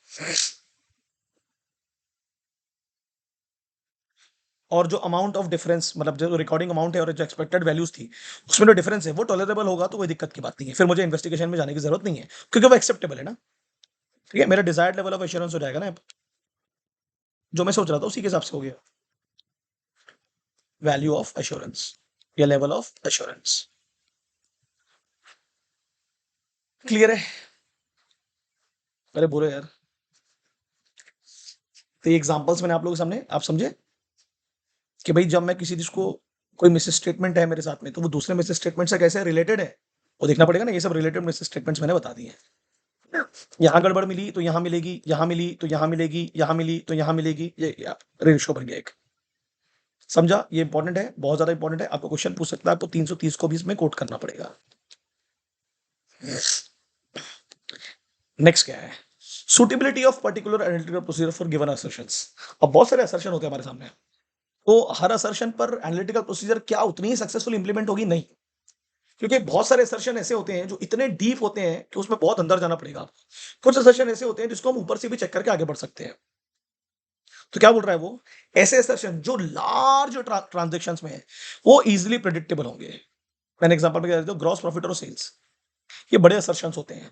Speaker 1: और जो अमाउंट ऑफ डिफरेंस, मतलब जो रिकॉर्डिंग अमाउंट है और जो एक्सपेक्टेड वैल्यूज थी, उसमें जो डिफरेंस है वो टॉलरेबल होगा, तो कोई दिक्कत की बात नहीं है, फिर मुझे इन्वेस्टिगेशन में जाने की जरूरत नहीं है, क्योंकि वो एक्सेप्टेबल है ना। ठीक है, मेरा डिजायर्ड लेवल ऑफ एश्योरेंस हो जाएगा ना, जो मैं सोच रहा था उसी के हिसाब से हो गया। वैल्यू ऑफ एश्योरेंस या लेवल ऑफ एश्योरेंस, क्लियर है? अरे बोलो यार। तो ये एग्जांपल्स मैंने आप लोगों के सामने, आप समझे कि भाई जब मैं किसी चीज को, कोई मिस स्टेटमेंट है मेरे साथ में, तो वो दूसरे मिस स्टेटमेंट से कैसे रिलेटेड है, वो देखना पड़ेगा ना। ये सब रिलेटेड मिस स्टेटमेंट्स मैंने बता दिए हैं। यहाँ गड़बड़ मिली तो यहाँ मिलेगी, यहाँ मिली तो यहाँ मिलेगी, यहाँ मिली तो यहाँ मिलेगी, ये रेशियो बन गया एक। समझा? ये इंपॉर्टेंट है, बहुत ज्यादा इंपॉर्टेंट है, आपको क्वेश्चन पूछ सकता है, आपको 330 को भी इसमें कोट करना पड़ेगा। नेक्स्ट क्या है? Suitability of particular analytical procedure for given assertions. अब बहुत सारे असर्शन होते हैं हमारे सामने, तो हर असर्शन पर एनालिटिकल प्रोसीजर क्या उतनी ही सक्सेसफुल इंप्लीमेंट होगी? नहीं, क्योंकि बहुत सारे असर्शन ऐसे होते हैं जो इतने डीप होते हैं कि उसमें बहुत अंदर जाना पड़ेगा आपको। कुछ असर्शन ऐसे होते हैं जिसको हम ऊपर से भी चेक करके आगे बढ़ सकते हैं। तो क्या बोल रहा है वो? ऐसे असर्शन जो लार्ज ट्रांजेक्शन्स में है, वो इजिली प्रिडिक्टेबल होंगे। मैंने एग्जांपल में क्या देता हूं, ग्रॉस प्रॉफिट और सेल्स, ये बड़े असर्शंस होते हैं।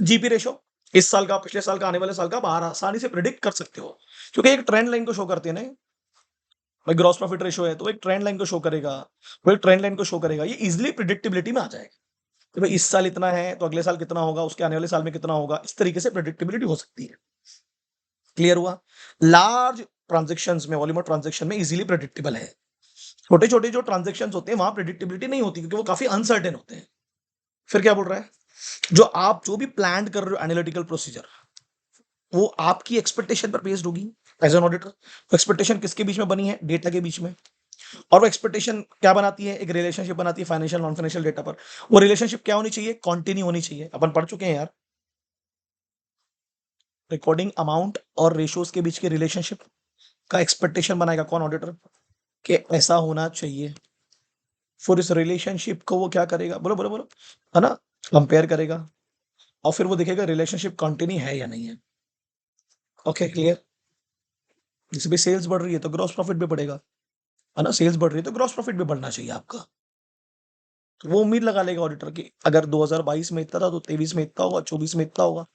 Speaker 1: जीपी रेशो, इस साल का, पिछले साल का, आने वाले साल का आप आसानी से प्रिडिक्ट कर सकते हो, क्योंकि एक ट्रेंड लाइन को शो करते हैं ना। भाई ग्रॉस प्रॉफिट रेशो है तो एक ट्रेंड लाइन को शो करेगा, वो एक ट्रेंड लाइन को शो करेगा, ये इजिली प्रिडिक्टेबिलिटी में आ जाएगा कि भाई इस साल इतना है तो अगले साल कितना होगा, उसके आने वाले साल में कितना होगा, इस तरीके से प्रिडिक्टेबिलिटी हो सकती है। क्लियर हुआ? लार्ज ट्रांज़ैक्शंस में, वॉल्यूम ऑफ ट्रांज़ैक्शन में ईज़िली प्रेडिक्टेबल है। छोटे-छोटे जो ट्रांज़ैक्शंस होते हैं, वहाँ प्रेडिक्टेबिलिटी नहीं होती क्योंकि वो काफ़ी अनसर्टेन होते हैं। फिर क्या बोल रहा है? जो भी प्लान कर रहे हो एनालिटिकल प्रोसीजर, वो आपकी एक्सपेक्टेशन पर बेस्ड होगी एज़ एन ऑडिटर। वो एक्सपेक्टेशन किसके बीच में बनी है? डेटा के बीच में। और वो एक्सपेक्टेशन क्या बनाती है? एक रिलेशनशिप बनाती है फाइनेंशियल, नॉन फाइनेंशियल डेटा पर। वो रिलेशनशिप क्या होनी चाहिए? कंटिन्यू होनी चाहिए। अपन पढ़ चुके हैं यार, रिकॉर्डिंग अमाउंट और रेशियोज़ के बीच की रिलेशनशिप का एक्सपेक्टेशन बनाएगा कौन? ऑडिटर। कि ऐसा होना चाहिए। फिर इस रिलेशनशिप को वो क्या करेगा? बोलो, बोलो, बोलो, है ना? कंपेयर करेगा और फिर वो देखेगा रिलेशनशिप कंटिन्यू है या नहीं है। Okay, clear? जैसे भी सेल्स बढ़ रही है तो ग्रॉस प्रॉफिट भी बढ़ेगा, है ना? सेल्स बढ़ रही है तो ग्रॉस प्रॉफिट भी बढ़ना चाहिए आपका। तो वो उम्मीद लगा लेगा ऑडिटर की अगर 2022 में इतना था तो 23 में इतना होगा, 24 में इतना होगा,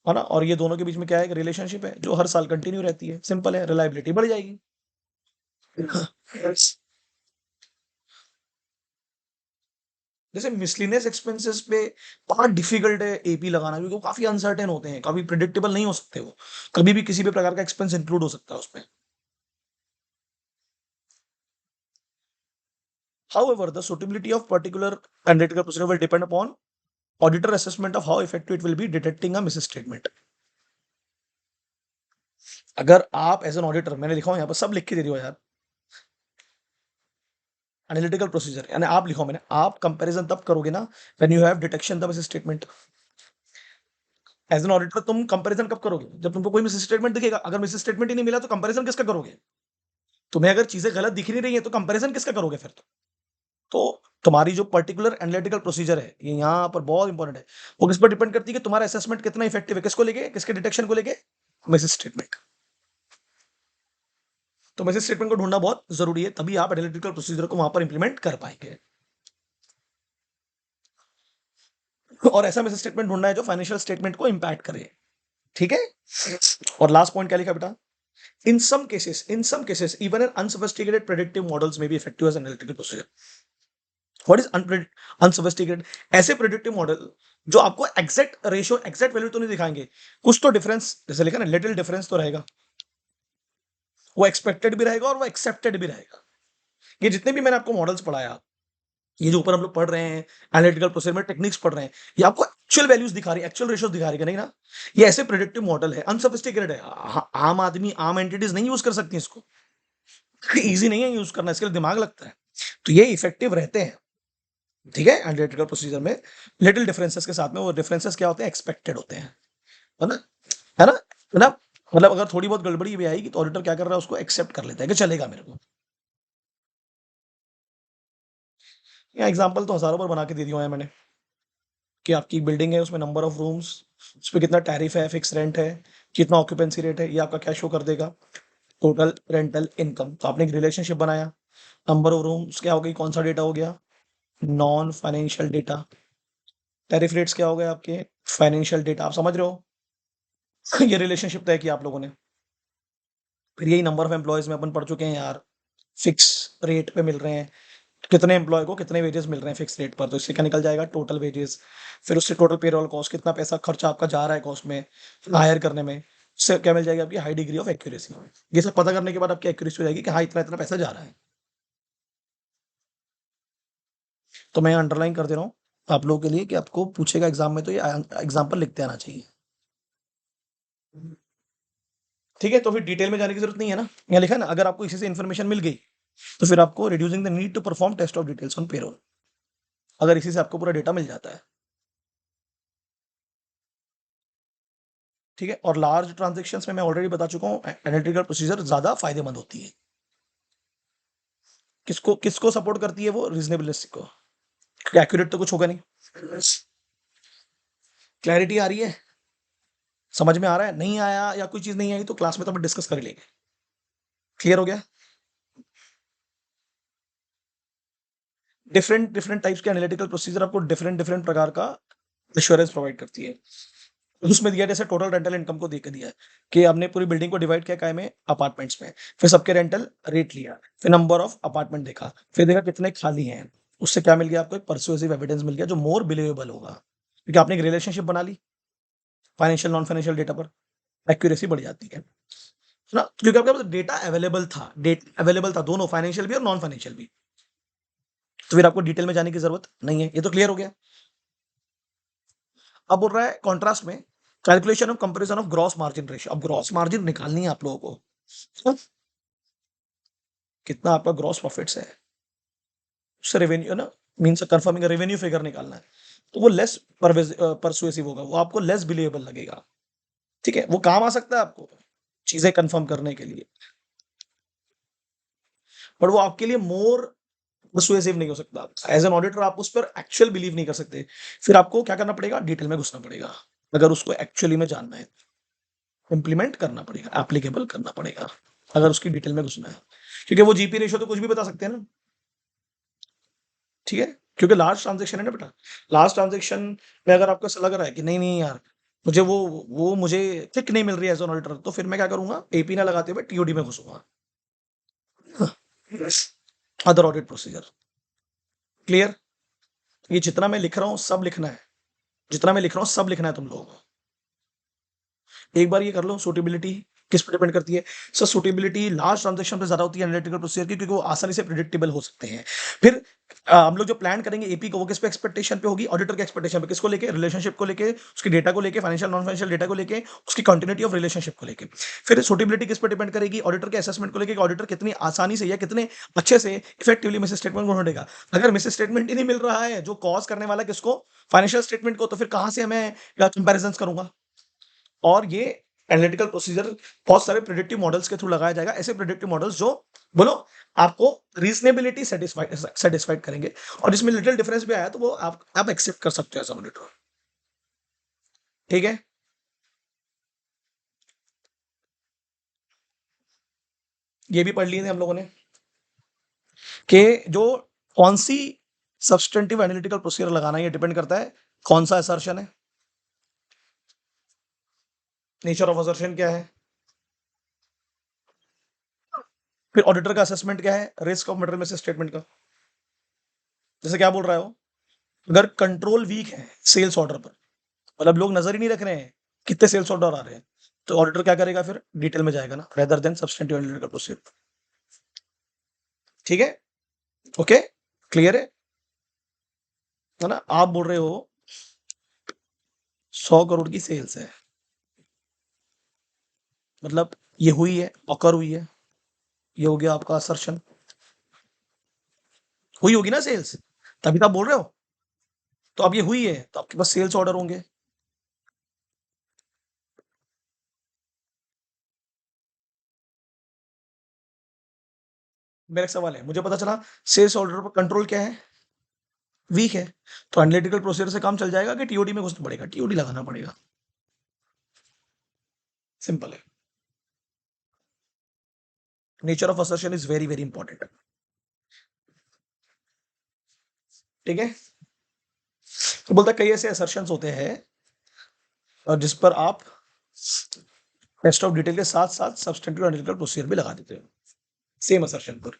Speaker 1: है ना? और ये दोनों के बीच में क्या है? एक रिलेशनशिप है जो हर साल कंटिन्यू रहती है। सिंपल है, रिलायबिलिटी बढ़ जाएगी। जैसे मिसलेनियस एक्सपेंसेस पे बड़ा डिफिकल्ट है एपी लगाना क्योंकि वो काफी अनसर्टेन होते हैं, कभी प्रिडिक्टेबल नहीं हो सकते वो। कभी भी किसी भी प्रकार का एक्सपेंस इंक्लूड हो सकता है उसमें। However, the suitability of particular analytical procedure will depend upon auditor assessment of how effective it will be detecting a misstatement. अगर आप एज एन ऑडिटर, मैंने लिखा हूं यहाँ पर, सब लिख के दे दियो यार, एनालिटिकल प्रोसीजर यानी आप लिखो, मैंने आप कंपैरिजन तब करोगे ना when you have detection the misstatement. As an auditor तुम कंपैरिजन कब करोगे? जब तुमको कोई मिस स्टेटमेंट दिखेगा। अगर मिस स्टेटमेंट ही नहीं मिला तो कंपैरिजन किसका करोगे? तुम्हें अगर चीजें गलत दिख नहीं रही है तो कंपैरिजन किसका करोगे फिर? तो तुम्हारी जो पर्टिकुलर एनालिटिकल प्रोसीजर है, ये यहाँ पर बहुत इंपॉर्टेंट है। वो किस पर डिपेंड करती है कि तुम्हारा असेसमेंट कितना इफेक्टिव है, किसको लेके, किसके डिटेक्शन को लेके? Miss statement. तो मिस स्टेटमेंट को ढूंढना बहुत जरूरी है, तभी आप एनालिटिकल प्रोसीजर को वहां पर इंप्लीमेंट कर पाएंगे। और ऐसा मिस स्टेटमेंट ढूंढना है जो फाइनेंशियल स्टेटमेंट को इंपैक्ट करे। ठीक है? और लास्ट पॉइंट क्या लिखा बेटा? In some cases, even an unsophisticated predictive models may be effective as an analytical procedure. What is unsophisticated? ऐसे predictive model जो आपको एग्जैक्ट रेशियो, एग्जैक्ट वैल्यू तो नहीं दिखाएंगे, कुछ तो डिफरेंस, जैसे लिखा ना, लिटिल डिफरेंस तो रहेगा। वो एक्सपेक्टेड भी रहेगा और वो एक्सेप्टेड भी रहेगा। ये जितने भी मैंने आपको मॉडल्स पढ़ाया, ये जो ऊपर हम लोग पढ़ रहे हैं, एनालिटिकल प्रोसीजर में टेक्निक्स पढ़ रहे हैं, ये आपको एक्चुअल वैल्यूज दिखा रही है, एक्चुअल रेशियोज दिखा रही है, नहीं ना? ये ऐसे प्रेडिक्टिव मॉडल है, अनसोफिस्टिकेटेड है। आम आदमी, आम एंटिटीज नहीं यूज कर सकती इसको। ईजी नहीं है यूज करना, इसके लिए दिमाग लगता है। तो ये इफेक्टिव रहते हैं, ठीक है, एनालिटिकल प्रोसीजर में। लिटिल डिफरेंसेस के साथ में, वो डिफरेंसेस क्या होते हैं? एक्सपेक्टेड होते हैं, है ना? है ना? है ना? मतलब अगर थोड़ी बहुत गड़बड़ी भी आएगी तो ऑडिटर क्या कर रहा है? उसको एक्सेप्ट कर लेता है कि चलेगा मेरे को। यहाँ एग्जाम्पल तो हजारों बार बना के दे दिया है मैंने कि आपकी बिल्डिंग है, उसमें नंबर ऑफ रूम्स, उस पर कितना टैरिफ है, फिक्स रेंट है, कितना ऑक्यूपेंसी रेट है, ये आपका क्या शो कर देगा? Total rental income. तो आपने एक रिलेशनशिप बनाया, नंबर ऑफ रूम्स क्या हो गई, कौन सा डेटा हो गया? Non financial data. Tariff rates क्या हो गए आपके? Financial data. आप समझ रहे हो? ये रिलेशनशिप तय किया आप लोगों ने। फिर यही नंबर ऑफ एम्प्लॉयज में अपन पढ़ चुके हैं यार, फिक्स रेट पे मिल रहे हैं, कितने एम्प्लॉय को कितने वेजेस मिल रहे हैं फिक्स रेट पर, तो इससे क्या निकल जाएगा? Total wages. फिर उससे टोटल पेरोल कॉस्ट, कितना पैसा खर्चा आपका जा रहा है कॉस्ट में, हायर करने में, उससे क्या मिल जाएगी? आपकी हाई डिग्री ऑफ एक्यूरेसी। ये सब पता करने के बाद आपकी एक्यूरेसी हो जाएगी कि हाँ, इतना इतना पैसा जा रहा है। तो मैं अंडरलाइन कर दे रहा हूँ आप लोगों के लिए कि आपको पूछेगा एग्जाम में तो ये एग्जाम्पल लिखते आना चाहिए। ठीक है? तो फिर डिटेल में जाने की जरूरत नहीं है ना। यहाँ लिखा है ना, अगर आपको इसी से इन्फॉर्मेशन मिल गई तो फिर आपको reducing the need to perform test of details on payroll, अगर इसी से आपको पूरा डेटा मिल जाता है। ठीक है? और लार्ज ट्रांजेक्शन्स में मैं ऑलरेडी बता चुका हूँ, एनालिटिकल प्रोसीजर ज्यादा फायदेमंद होती है। किसको किसको सपोर्ट करती है? वो रीजनेबलनेस को। एक्यूरेट तो कुछ होगा नहीं। क्लैरिटी आ रही है? समझ में आ रहा है? नहीं आया या कोई चीज नहीं आई तो क्लास में तो हम डिस्कस कर लेंगे। क्लियर हो गया? डिफरेंट डिफरेंट टाइप्स के एनालिटिकल प्रोसीजर आपको डिफरेंट डिफरेंट प्रकार का एश्योरेंस प्रोवाइड करती है। उसमें दिया जैसे टोटल रेंटल इनकम को देकर दिया है कि हमने पूरी बिल्डिंग को डिवाइड किया काय में? अपार्टमेंट्स में। फिर सबके रेंटल रेट लिया, फिर नंबर ऑफ अपार्टमेंट देखा, फिर देखा कितने खाली हैं। उससे क्या मिल गया आपको? एक परसुएसिव एविडेंस मिल गया जो मोर बिलीवेबल होगा, क्योंकि आपने एक रिलेशनशिप बना ली फाइनेंशियल, नॉन फाइनेंशियल डेटा पर। एक्यूरेसी बढ़ जाती है ना, क्योंकि आपके पास डेटा अवेलेबल था दोनों, फाइनेंशियल भी और नॉन फाइनेंशियल भी। तो फिर आपको डिटेल में जाने की जरूरत नहीं है। ये तो क्लियर हो गया। अब बोल रहा है कॉन्ट्रास्ट में calculation of comparison of gross margin ratio. अब ग्रॉस मार्जिन निकालनी है आप लोगों को, हाँ? कितना आपका ग्रॉस प्रॉफिट्स है, उससे रेवेन्यू ना, मीन्स कंफर्मिंग रेवेन्यू फिगर निकालना है। तो वो लेस परसुएसिव होगा, वो आपको लेस बिलीवेबल लगेगा। ठीक है, वो काम आ सकता है आपको चीजें कंफर्म करने के लिए, बट वो आपके लिए मोर परसुएसिव नहीं हो सकता। एज एन ऑडिटर आप उस पर एक्चुअल बिलीव नहीं कर सकते। फिर आपको क्या करना पड़ेगा, डिटेल में घुसना पड़ेगा, अगर उसको एक्चुअली में जानना है, इंप्लीमेंट करना पड़ेगा, एप्लीकेबल करना पड़ेगा, अगर उसकी डिटेल में घुसना है। क्योंकि वो जीपी रेशियो तो कुछ भी बता सकते हैं ना, ठीक है, क्योंकि लार्ज ट्रांजेक्शन है ना बेटा। लार्ज ट्रांजेक्शन में अगर आपको ऐसा लग रहा है कि नहीं नहीं यार, मुझे वो मुझे क्लिक नहीं मिल रही है एज एन ऑडिटर, तो फिर मैं क्या करूंगा, एपी ना लगाते हुए टीओडी में घुसूंगा। Other audit procedure. क्लियर। ये जितना मैं लिख रहा हूँ सब लिखना है, जितना मैं लिख रहा हूँ सब लिखना है तुम लोगों को। एक बार ये कर लो, सूटेबिलिटी किस पे डिपेंड करती है। सर सूटेबिलिटी लार्ज ट्रांजेक्शन पे ज्यादा होती है एनालिटिकल प्रोसीजर की, क्योंकि वो आसानी से प्रिडिक्टेबल हो सकते हैं। फिर हम लोग जो प्लान करेंगे एपी को, वो किस पे एक्सपेक्टेशन पे होगी, ऑडिटर के एक्सपेक्टेशन पे, किसको लेके, रिलेशनशिप को लेके, उसकी डेटा को लेके, फाइनेंशियल नॉन फाइनेंशियल डेटा को लेके, उसकी कंटिन्यूटी ऑफ रिलेशनशिप को लेके। फिर सूटेबिलिटी किस पे डिपेंड करेगी, ऑडिटर के असेसमेंट को लेके, ऑडिटर कितनी आसानी से या कितने अच्छे से इफेक्टिवली मिस स्टेटमेंट को ढूंढेगा। अगर मिस स्टेटमेंट ही नहीं मिल रहा है, जो कॉज करने वाला किसको, फाइनेंशियल स्टेटमेंट को, तो फिर कहां से मैं कंपेरिजन करूंगा। और ये एनालिटिकल प्रोसीजर बहुत सारे प्रेडिक्टिव मॉडल्स के थ्रू लगाया जाएगा, ऐसे प्रेडिक्टिव मॉडल्स जो बोलो आपको रीजनेबिलिटी सेटिस्फाइड करेंगे, और इसमें लिटिल डिफरेंस भी आया तो वो आप एक्सेप्ट कर सकते हो एज अ मॉनिटर। ठीक है, ये भी पढ़ लिए थे हम लोगों ने कि जो कौन सी सब्सटेंटिव एनालिटिकल प्रोसीजर लगाना है, ये डिपेंड करता है कौन सा असर्शन है, नेचर ऑफ असर्शन क्या है, फिर ऑडिटर का असेसमेंट क्या है, risk of material miss statement का। जैसे क्या बोल रहा है वो, अगर कंट्रोल वीक है सेल्स ऑर्डर पर, मतलब लोग नजर ही नहीं रख रहे हैं कितने सेल्स ऑर्डर आ रहे हैं, तो ऑडिटर क्या करेगा, फिर डिटेल में जाएगा ना, rather than substantive analytical procedure. ठीक है, ओके, क्लियर है ना। आप बोल रहे हो 100 करोड़ की सेल्स है, मतलब ये हुई है, ऑकर हुई है, ये हो गया आपका असर्शन, हुई होगी ना सेल्स, तभी तो आप बोल रहे हो। तो अब ये हुई है तो आपके पास सेल्स ऑर्डर होंगे। मेरा एक सवाल है, मुझे पता चला सेल्स ऑर्डर पर कंट्रोल क्या है, वीक है, तो एनालिटिकल प्रोसीजर से काम चल जाएगा कि टीओडी में घुसना पड़ेगा, टीओडी लगाना पड़ेगा। सिंपल है। Nature of assertion is very very important. ठीक है, तो बोलता है कई ऐसे असर्शन होते हैं और जिस पर आप टेस्ट ऑफ डिटेल के साथ साथ सब्सटेंटिव एनालिटिकल प्रोसीजर भी लगा देते हो सेम असर्शन पर।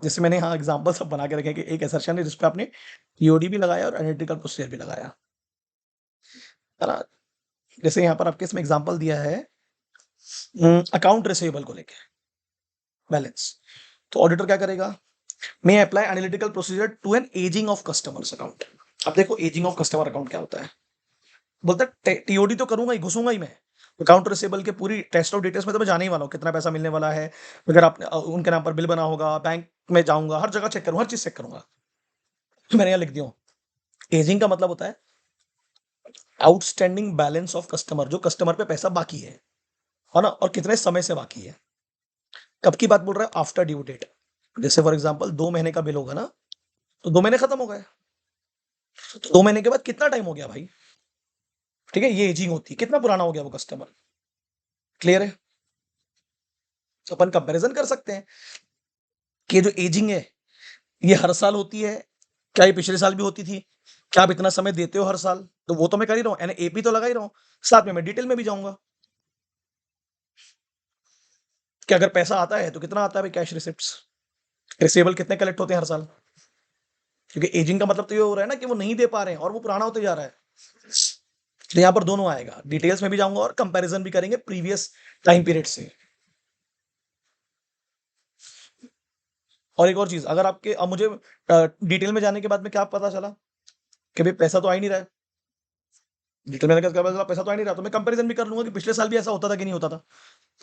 Speaker 1: जैसे मैंने यहाँ एग्जांपल सब बना के रखे कि एक असर्शन है जिसपे आपने टीओडी भी लगाया और एनालिटिकल प्रोसीजर भी लगाया, है ना। जैसे यहाँ पर आपके इसमें एग्जांपल दिया है अकाउंट रिसीवेबल को लेके, बैलेंस। तो ऑडिटर क्या करेगा, may apply analytical procedure to an ageing of customers account. अब देखो एजिंग ऑफ कस्टमर अकाउंट क्या होता है, बोलता है टीओडी तो करूंगा ही, घुसूंगा ही मैं अकाउंट रिसीवेबल के पूरी टेस्ट ऑफ डिटेल्स में, तो मैं जाने ही वाला हूँ कितना पैसा मिलने वाला है, अगर आप उनके नाम पर बिल बना होगा, बैंक में जाऊंगा, हर जगह चेक करूंगा, हर चीज चेक करूंगा। तो मैंने यहाँ लिख दिया, एजिंग का मतलब होता है आउटस्टैंडिंग बैलेंस ऑफ कस्टमर, जो कस्टमर पे पैसा बाकी है ना, और कितने समय से बाकी है। कब की बात बोल रहा है, आफ्टर ड्यू डेट। जैसे फॉर एग्जांपल 2 महीने का बिल होगा ना, तो 2 महीने खत्म हो गए, तो 2 महीने के बाद कितना टाइम हो गया भाई। ठीक है, ये एजिंग होती है, कितना पुराना हो गया वो कस्टमर। क्लियर है, तो अपन कंपैरिजन कर सकते हैं कि जो एजिंग है ये हर साल होती है, क्या ये पिछले साल भी होती थी, क्या आप इतना समय देते हो हर साल, तो वो तो मैं कर ही रहा हूँ, एपी तो लगा ही रहा हूँ, साथ में मैं डिटेल में भी जाऊंगा कि अगर पैसा आता है तो कितना आता है भाई, कैश रिसिप्ट्स, रिसीवेबल कितने कलेक्ट होते हैं हर साल। क्योंकि एजिंग का मतलब तो ये हो रहा है ना कि वो नहीं दे पा रहे हैं और वो पुराना होते जा रहा है। तो यहाँ पर दोनों आएगा, डिटेल्स में भी जाऊंगा और कंपैरिजन भी करेंगे प्रीवियस टाइम पीरियड से। और एक और चीज, अगर आपके अब मुझे डिटेल में जाने के बाद में क्या पता चला कि भाई पैसा तो आ ही नहीं रहा है, डिटेल में जाने के बाद पता चला पैसा तो आ ही नहीं रहा, तो मैं कंपैरिजन भी कर लूंगा कि पिछले साल भी ऐसा होता था कि नहीं होता था।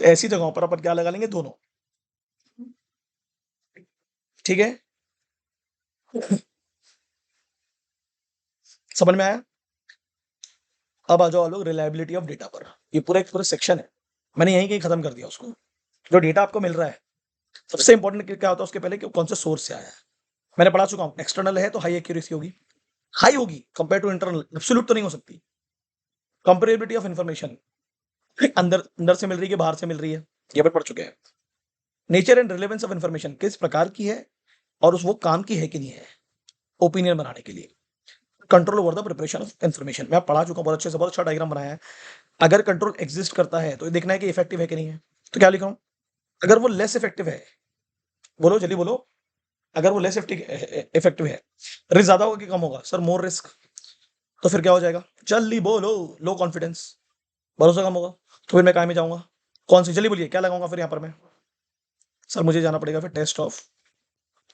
Speaker 1: तो ऐसी जगहों पर अपन क्या लगा लेंगे, दोनों। ठीक है, समझ में आया? अब आ जाओ लोग रिलायबिलिटी ऑफ डेटा पर। ये पूरा एक पूरा सेक्शन है, मैंने यहीं कहीं खत्म कर दिया उसको। जो डेटा आपको मिल रहा है, सबसे इंपॉर्टेंट क्या होता है उसके पहले कि कौन से सोर्स से आया है। मैंने पढ़ा चुका हूं, एक्सटर्नल है तो हाई एक्यूरेसी होगी, हाई होगी कंपेयर टू इंटरनल, एब्सोल्यूट तो नहीं हो सकती। कंपेरेबिलिटी ऑफ इन्फॉर्मेशन, अंदर अंदर से मिल रही है, बाहर से मिल रही है, ये पर पढ़ चुके हैं। Nature and relevance of information, किस प्रकार की है और उस वो काम की है कि नहीं है, ओपिनियन बनाने के लिए। Control over the preparation of information, मैं पढ़ा चुका हूं बहुत अच्छे से, बहुत अच्छा डायग्राम बनाया है। अगर कंट्रोल एग्जिस्ट करता है तो ये देखना है कि इफेक्टिव है कि नहीं है। तो क्या लिखा हूं, अगर वो लेस इफेक्टिव है, बोलो जल्दी बोलो, अगर वो लेस इफेक्टिव है, रिस्क ज्यादा होगा कि कम होगा? Sir more risk. तो फिर क्या हो जाएगा, जल्दी बोलो, लो कॉन्फिडेंस, भरोसा कम होगा। तो फिर मैं काय में जाऊंगा, कौन सी, जल्दी बोलिए क्या लगाऊंगा फिर यहाँ पर मैं? सर मुझे जाना पड़ेगा फिर टेस्ट ऑफ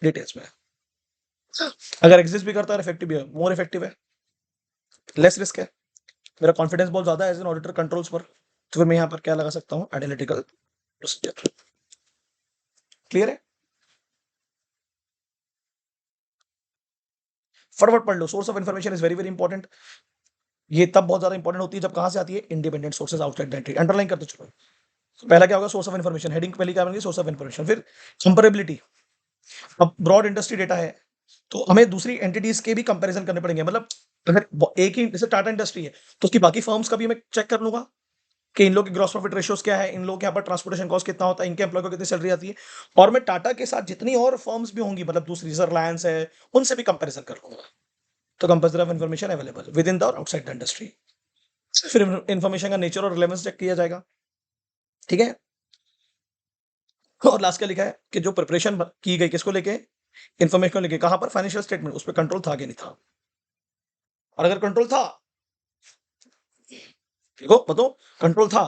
Speaker 1: डिटेल्स में। अगर एग्जिस्ट भी करता है, इफेक्टिव भी है, मोर इफेक्टिव है, लेस रिस्क है, मेरा कॉन्फिडेंस बहुत ज्यादा है एज एन ऑडिटर कंट्रोल्स पर, तो फिर मैं यहाँ पर क्या लगा सकता हूँ, एनालिटिकल प्रोसीजर। क्लियर है? फटाफट पढ़ लो, source of information is very very important. ये तब बहुत ज्यादा इंपॉर्टेंट होती है जब कहां से आती है, independent sources outside the entry. Underline करते चलो। तो पहला क्या होगा, सोर्स ऑफ इन्फॉर्मेशन, हेडिंग पहले क्या बनेगी, सोर्स ऑफ इन्फॉर्मेशन। फिर कंपेरेबिलिटी, अब ब्रॉड इंडस्ट्री डेटा है तो हमें दूसरी एंटिटीज के भी कंपैरिजन करने पड़ेंगे। मतलब अगर एक ही जैसे टाटा इंडस्ट्री है तो उसकी बाकी फर्म्स का भी मैं चेक कर लूंगा कि इन लोग के ग्रॉस प्रॉफिट रेशियोज क्या है, इन लोग के यहाँ पर ट्रांसपोर्टेशन कॉस्ट कितना होता है, इनके एम्प्लॉय को कितनी सैलरी आती है। और मैं टाटा के साथ जितनी और फर्म्स भी होंगी, मतलब दूसरी रिलायंस है, उनसे भी कंपैरिजन कर लूंगा। तो comparison of information available with in the और आउटसाइड द इंडस्ट्री। फिर इन्फॉर्मेशन का नेचर और रिलेवेंस चेक किया जाएगा। ठीक है, और लास्ट क्या लिखा है कि जो प्रिपरेशन की गई किसको लेके, इन्फॉर्मेशन को लेके, कहां पर, फाइनेंशियल स्टेटमेंट, उस पर कंट्रोल था कि नहीं था। और अगर कंट्रोल था, देखो बताओ, कंट्रोल था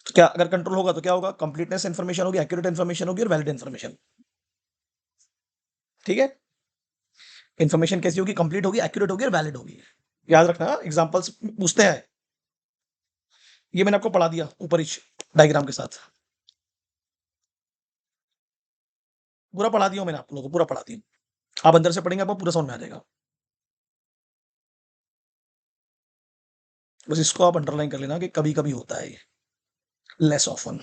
Speaker 1: तो क्या, अगर कंट्रोल होगा तो क्या होगा, कंप्लीटनेस इन्फॉर्मेशन होगी, एक्यूरेट इन्फॉर्मेशन होगी और वैलिड इन्फॉर्मेशन। ठीक है, इन्फॉर्मेशन कैसी होगी, कंप्लीट होगी, एक्यूरेट होगी और वैलिड होगी। याद रखना, एग्जांपल्स पूछते हैं। ये मैंने आपको पढ़ा दिया ऊपर ही डायग्राम के साथ, पूरा पढ़ा दिया मैंने आप लोगों को, पूरा पढ़ा दिया। आप अंदर से पढ़ेंगे आपको पूरा समझ में आ जाएगा। बस इसको आप अंडरलाइन कर लेना कि कभी कभी होता है ये, लेस ऑफन।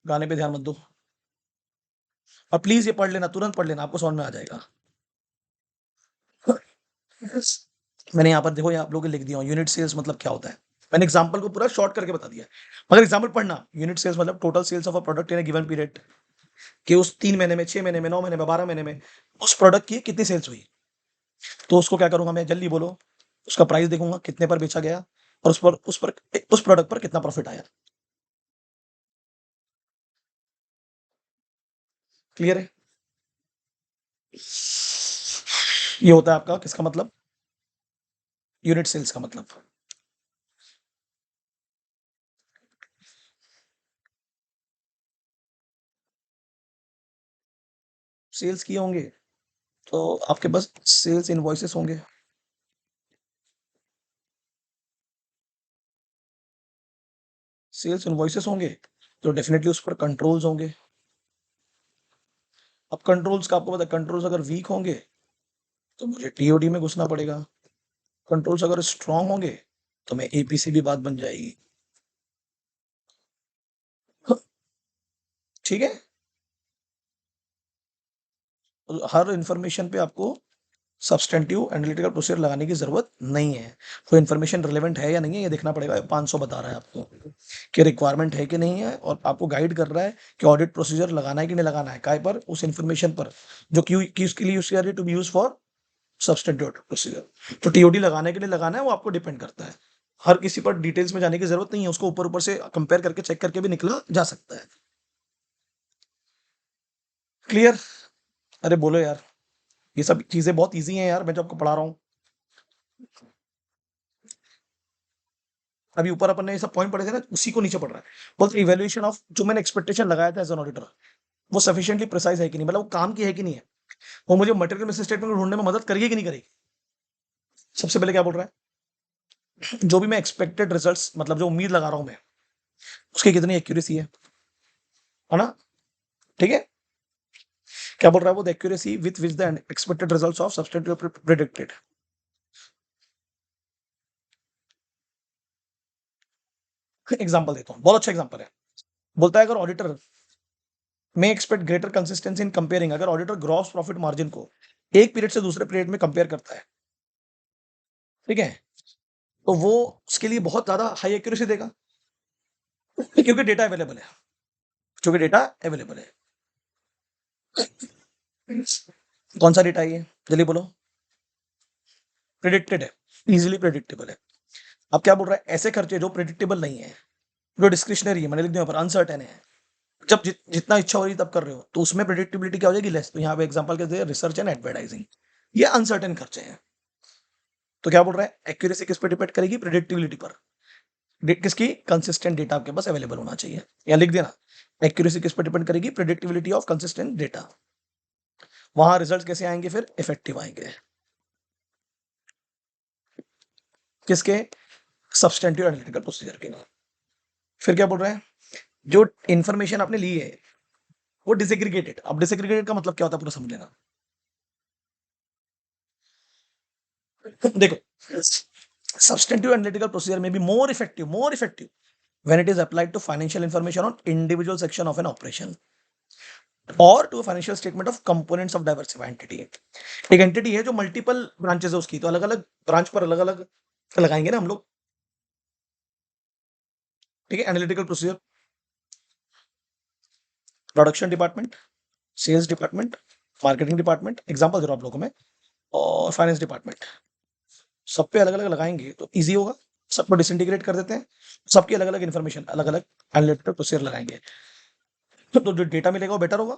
Speaker 1: गाने पे ध्यान मत दो, और प्लीज ये पढ़ लेना, तुरंत पढ़ लेना, आपको समझ में आ जाएगा। मैंने यहाँ पर देखो, यहाँ आप लोगों लिख दिया यूनिट सेल्स मतलब क्या होता है। मैंने एग्जांपल को पूरा शॉर्ट करके बता दिया है, मगर एग्जांपल पढ़ना। यूनिट सेल्स मतलब total sales of a product in a given period, कि उस 3 महीने में, 6 महीने में, 9 महीने में, 12 महीने में उस प्रोडक्ट की कितनी सेल्स हुई। तो उसको क्या करूंगा मैं, जल्दी बोलो, उसका प्राइस देखूंगा कितने पर बेचा गया और उस प्रोडक्ट पर कितना प्रॉफिट आया। क्लियर है? ये होता है आपका किसका मतलब, यूनिट सेल्स का मतलब। सेल्स किए होंगे तो आपके पास सेल्स इनवॉइसेस होंगे, सेल्स इनवॉइसेस होंगे तो डेफिनेटली उस पर कंट्रोल्स होंगे। अब कंट्रोल्स का आपको पता है, कंट्रोल्स अगर वीक होंगे तो मुझे टीओडी में घुसना पड़ेगा, कंट्रोल्स अगर स्ट्रांग होंगे तो मैं एपीसी भी बात बन जाएगी। ठीक है, तो हर इंफॉर्मेशन पे आपको सब्सटेंटिव एनालिटिकल प्रोसीजर लगाने की जरूरत नहीं है। कोई इन्फॉर्मेशन रिलेवेंट है या नहीं है ये देखना पड़ेगा। 500 बता रहा है आपको कि रिक्वायरमेंट है कि नहीं है, और आपको गाइड कर रहा है कि ऑडिट प्रोसीजर लगाना है कि नहीं लगाना है, काय पर, उस इन्फॉर्मेशन पर जो क्यों किसके लिए यूज किया to be use for substantive procedure. तो टीओडी लगाने के लिए लगाना है वो आपको डिपेंड करता है। हर किसी पर डिटेल्स में जाने की जरूरत नहीं है, उसको ऊपर ऊपर से कंपेयर करके चेक करके भी निकला जा सकता है। क्लियर? अरे बोलो यार, ये सब चीजें बहुत इजी हैं यार, मैं जो आपको पढ़ा रहा हूँ। अभी ऊपर अपन ने ये सब पॉइंट पढ़े थे ना, उसी को नीचे पढ़ रहा है। बोलते इवैल्यूएशन ऑफ जो मैंने एक्सपेक्टेशन लगाया था एज एन ऑडिटर, वो सफिशिएंटली प्रिसाइज है कि नहीं, मतलब वो काम की है कि नहीं है, वो मुझे मटेरियल मिस स्टेटमेंट को ढूंढने में मदद करेगी कि नहीं करेगी। सबसे पहले क्या बोल रहा है, जो भी मैं एक्सपेक्टेड रिजल्ट्स, मतलब जो उम्मीद लगा रहा हूं मैं, उसकी कितनी एक्यूरेसी है ना। ठीक है, क्या बोल रहा है वो, the accuracy with which the expected results of substantive predicted. Example देता हूं, बहुत अच्छा एग्जांपल है। बोलता है अगर ऑडिटर में expect greater consistency in comparing, अगर ऑडिटर ग्रॉस प्रॉफिट मार्जिन को एक पीरियड से दूसरे पीरियड में कंपेयर करता है, ठीक है, तो वो उसके लिए बहुत ज्यादा हाई एक्यूरेसी देगा, क्योंकि डेटा अवेलेबल है, क्योंकि डेटा अवेलेबल है। कौन सा डेटा है ये, जल्दी बोलो। प्रिडिक्टेड है, इजीली प्रिडिक्टेबल है। अब क्या बोल रहा है, ऐसे खर्चे जो प्रिडिक्टेबल नहीं है, जो डिस्क्रिशनरी है, मैंने लिख दिया पर अनसर्टेन है, जब जितना इच्छा हो रही तब कर रहे हो, तो उसमें प्रिडिक्टेबिलिटी क्या हो जाएगी, लेस। तो यहाँ पे एग्जांपल के दे, रिसर्च एंड एडवर्टाइजिंग, ये अनसर्टेन खर्चे हैं। तो क्या बोल रहा है, एक्यूरेसी किस पे डिपेंड करेगी, प्रिडिक्टेबिलिटी पर। किसकी, कंसिस्टेंट डेटा आपके पास अवेलेबल होना चाहिए, या लिख देना, एक्यूरेसी किस पे डिपेंड करेगी, प्रिडिक्टेबिलिटी ऑफ कंसिस्टेंट डेटा। वहां रिजल्ट कैसे आएंगे, फिर इफेक्टिव आएंगे, किसके, सब्सटेंटिव एनालिटिकल प्रोसीजर के। फिर क्या बोल रहा है, जो इंफॉर्मेशन आपने ली है वो डिसएग्रीगेटेड। अब डिसएग्रीगेटेड का मतलब क्या होता है, पूरा समझ लेना। देखो, सब्सटेंटिव एनालिटिकल प्रोसीजर में भी more effective when it is applied to financial information on individual section of an operation or to a financial statement of components of diversified entity। एक एंटिटी है जो मल्टीपल ब्रांचेस है उसकी, तो अलग अलग ब्रांच पर अलग अलग लगाएंगे ना हम लोग। ठीक है, analytical procedure, production department, sales department, marketing department, example दे रहा हूं आप लोगों में, और फाइनेंस डिपार्टमेंट, सब पे अलग अलग लगाएंगे तो इजी होगा। सबको डिसइंटीग्रेट कर देते हैं, सबकी अलग अलग इन्फॉर्मेशन, अलग अलग एनालिटिकल प्रोसीजर लगाएंगे, तो जो डेटा मिलेगा वो बेटर होगा,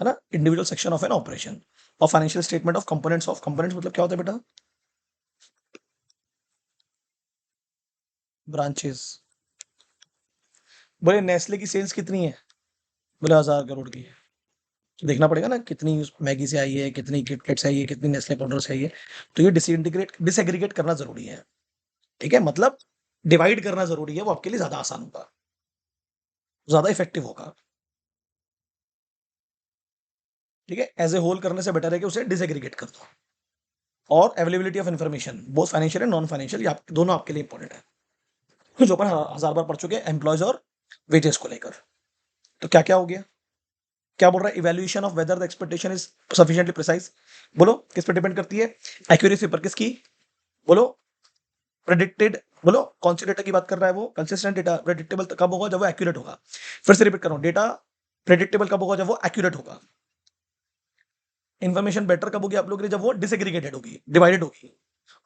Speaker 1: है ना। Individual section of an operation और financial statement of components, of components मतलब क्या होता है बेटा, ब्रांचेस। बोले नेस्ले की सेल्स कितनी है, बोले 1000 करोड़ की है, तो देखना पड़ेगा ना कितनी मैगी से आई है, कितनी किटकैट से आई है, कितनी नेस्ले पाउडर से आई है। तो ये डिसएग्रीगेट करना जरूरी है। ठीक है, मतलब डिवाइड करना जरूरी है, वो आपके लिए ज्यादा आसान होगा, ज्यादा इफेक्टिव होगा। ठीक है, एज ए होल करने से बेटर है कि उसे डिसएग्रीगेट कर दो। और availability of information, both financial and non financial, दोनों आपके लिए इंपॉर्टेंट है, जो अपन 1000 बार पढ़ चुके हैं एम्प्लॉयज और वेजेस को लेकर। तो क्या क्या हो गया, क्या बोल रहा है, evaluation of whether the expectation is sufficiently precise. बोलो किस पे डिपेंड करती है, एक्यूरेसी पर, किसकी, बोलो प्रेडिक्टेड, बोलो कौन सी डेटा की बात कर रहा है वो, कंसिस्टेंट डेटा। प्रेडिक्टेबल कब होगा, जब वो एक्यूरेट होगा। फिर से रिपीट कर रहा हूं, डेटा प्रेडिक्टेबल कब होगा, जब वो एक्यूरेट होगा। इन्फॉर्मेशन बेटर कब होगी आप लोग के लिए, जब वो डिसएग्रीगेटेड होगी, डिवाइडेड होगी।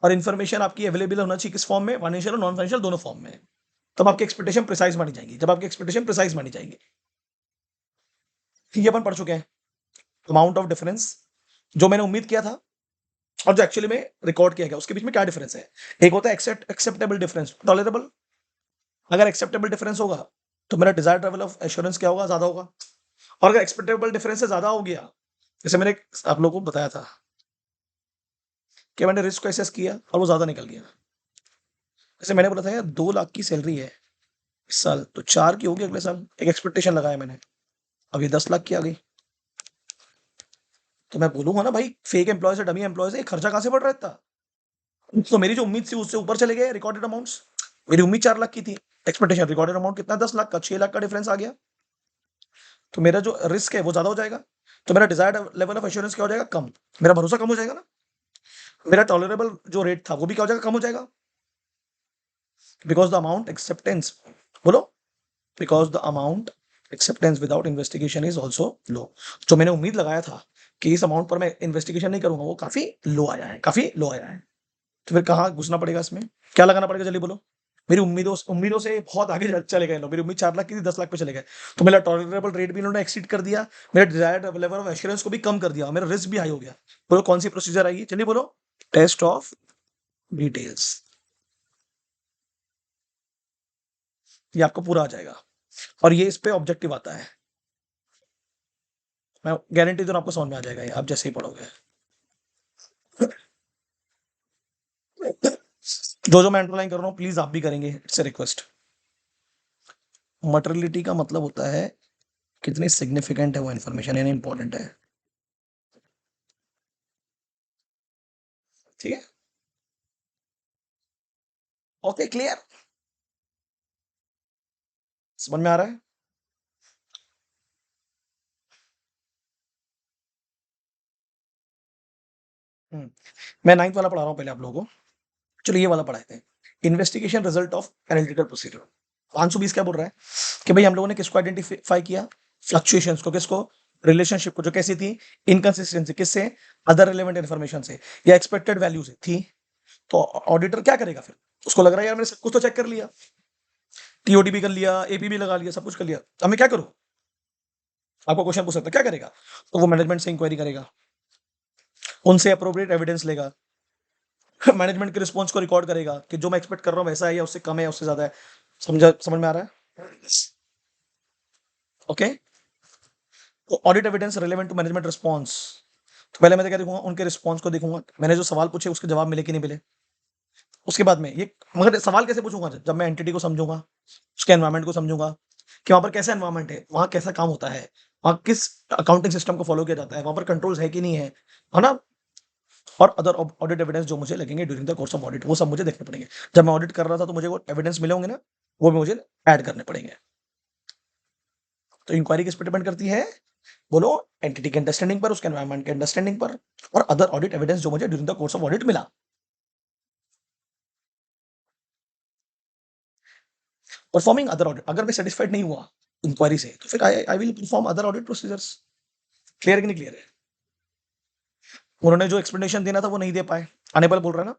Speaker 1: और इन्फॉर्मेशन आपकी अवेलेबल होना चाहिए किस फॉर्म में, फाइनेंशियल और नॉन फाइनेंशियल दोनों फॉर्म में। तब आपकी एक्सपेक्टेशन प्रिसाइज मानी जाएगी, जब आपकी एक्सपेक्टेशन प्रिसाइज मानी जाएगी। ये अपन पढ़ चुके हैं, अमाउंट ऑफ डिफरेंस, जो मैंने उम्मीद किया था और जो एक्चुअली में रिकॉर्ड किया गया, उसके बीच में क्या डिफरेंस है। एक होता है एक्सेप्टेबल डिफरेंस, टॉलरेबल। अगर एक्सेप्टेबल डिफरेंस होगा तो मेरा डिजायर्ड लेवल ऑफ एश्योरेंस क्या होगा, ज्यादा होगा। और अगर एक्सेप्टेबल डिफरेंस से ज्यादा हो गया, जैसे मैंने आप लोगों को बताया था कि मैंने रिस्क को एसेस किया और वो ज्यादा निकल गया। जैसे मैंने बोला था यार 2 लाख की सैलरी है इस साल, तो 4 की होगी अगले साल, एक एक्सपेक्टेशन लगाया मैंने, अब ये 10 लाख की आ गई। तो मैं बोलूंगा ना भाई, फेक एम्प्लॉय से, डमी एम्प्लॉय से खर्चा कहां से बढ़ रहा है इतना। तो मेरी जो उम्मीद थी उससे ऊपर चले गए रिकॉर्डेड अमाउंट्स। मेरी उम्मीद 4 लाख की थी, एक्सपेक्टेशन रिकॉर्डेड अमाउंट कितना, 10 लाख का, 6 लाख का डिफरेंस आ गया। तो मेरा जो रिस्क है वो ज्यादा हो जाएगा, तो मेरा डिजायर्ड लेवल ऑफ एश्योरेंस क्या हो जाएगा, कम। मेरा भरोसा कम हो जाएगा ना। मेरा टॉलरेबल जो रेट था वो भी क्या हो जाएगा, कम हो जाएगा। बिकॉज द अमाउंट एक्सेप्टेंस, बोलो, because the amount acceptance without investigation is also low. जो मैंने उम्मीद लगाया था कि इस अमाउंट पर मैं इन्वेस्टिगेशन नहीं करूंगा, वो काफी लो आया है, काफी लो आया है। तो फिर कहाँ घुसना पड़ेगा इसमें, क्या लगाना पड़ेगा, जल्दी बोलो। मेरी उम्मीदों से बहुत आगे चले गए लोग। मेरी उम्मीद 4 लाख की थी, 10 लाख पे चले गए। तो मेरा टॉलरेबल रेट भी इन्होंने एक्सीड कर दिया, मेरा डिजायर्ड लेवल ऑफ एश्योरेंस को भी कम कर दिया, मेरा रिस्क भी हाई हो गया। बोलो कौन सी प्रोसीजर आएगी? चलिए बोलो, टेस्ट ऑफ डिटेल्स। ये आपको पूरा आ जाएगा और ये इस पे ऑब्जेक्टिव आता है। मैं गारंटी दूं आपको समझ में आ जाएगा ये, आप जैसे ही पढ़ोगे। जो मैं अंडरलाइन कर रहा हूँ प्लीज आप भी करेंगे, इट्स ए रिक्वेस्ट। मटेरियलिटी का मतलब होता है कितनी सिग्निफिकेंट है वो इन्फॉर्मेशन, यानी इंपॉर्टेंट है। ठीक है, ओके, क्लियर, समझ में आ रहा है? मैं 9th वाला पढ़ा रहा हूँ पहले आप लोगों को। चलो ये वाला पढ़ाए थे, investigation result of analytical procedure. 520 क्या बोल रहा है कि भाई हम लोगों ने किसको आइडेंटिफाई किया? फ्लक्चुएशंस को। किसको? रिलेशनशिप को, जो कैसी थी? इनकंसिस्टेंसी। किससे? अदर रिलेवेंट इन्फॉर्मेशन से या एक्सपेक्टेड वैल्यू से थी। तो ऑडिटर क्या करेगा फिर? उसको लग रहा है यार मैंने सब कुछ तो चेक कर लिया, टीओडी भी कर लिया, एपी भी लगा लिया, सब कुछ कर लिया, अब मैं क्या करूं? आपको क्वेश्चन पूछ सकता है क्या करेगा? तो वो मैनेजमेंट से इंक्वायरी करेगा, उनसे अप्रोप्रिएट एविडेंस लेगा, मैनेजमेंट के रिस्पॉन्स को रिकॉर्ड करेगा कि जो मैं एक्सपेक्ट कर रहा हूँ वैसा है या उससे कम है या उससे ज्यादा है। समझ में आ रहा है? ओके। तो audit evidence relevant to management response. तो पहले मैं क्या देखूंगा? उनके रिस्पॉन्स को देखूंगा, मैंने जो सवाल पूछे उसके जवाब मिले कि नहीं मिले। उसके बाद में ये, मगर सवाल कैसे पूछूंगा? जब मैं एंटिटी को समझूंगा, उसके एनवायरमेंट को समझूंगा कि वहां पर कैसा एनवायरमेंट है, वहां कैसा काम होता है, वहां किस अकाउंटिंग सिस्टम को फॉलो किया जाता है, वहां पर कंट्रोल्स है कि नहीं है ना? और अदर ऑडिट एविडेंस जो मुझे लगेंगे during the course of audit, वो सब मुझे देखने पड़ेंगे। जब मैं ऑडिट कर रहा था तो मुझे वो एविडेंस मिले होंगे ना, वो भी मुझे ऐड करने पड़ेंगे। तो इंक्वायरी किस पे डिपेंड करती है? बोलो, एंटिटी के अंडरस्टैंडिंग पर, उसके एनवायरमेंट के अंडरस्टैंडिंग पर, और अदर ऑडिट एविडेंस जो मुझे during the course of audit मिला। परफॉर्मिंग अदर ऑडिट, अगर मैं सेटिस्फाइड नहीं हुआ इंक्वायरी से तो फिर I will perform other audit procedures. Clear कि नहीं क्लियर है? उन्होंने जो एक्सप्लेनेशन देना था वो नहीं दे पाए, अनेबल बोल रहा है ना,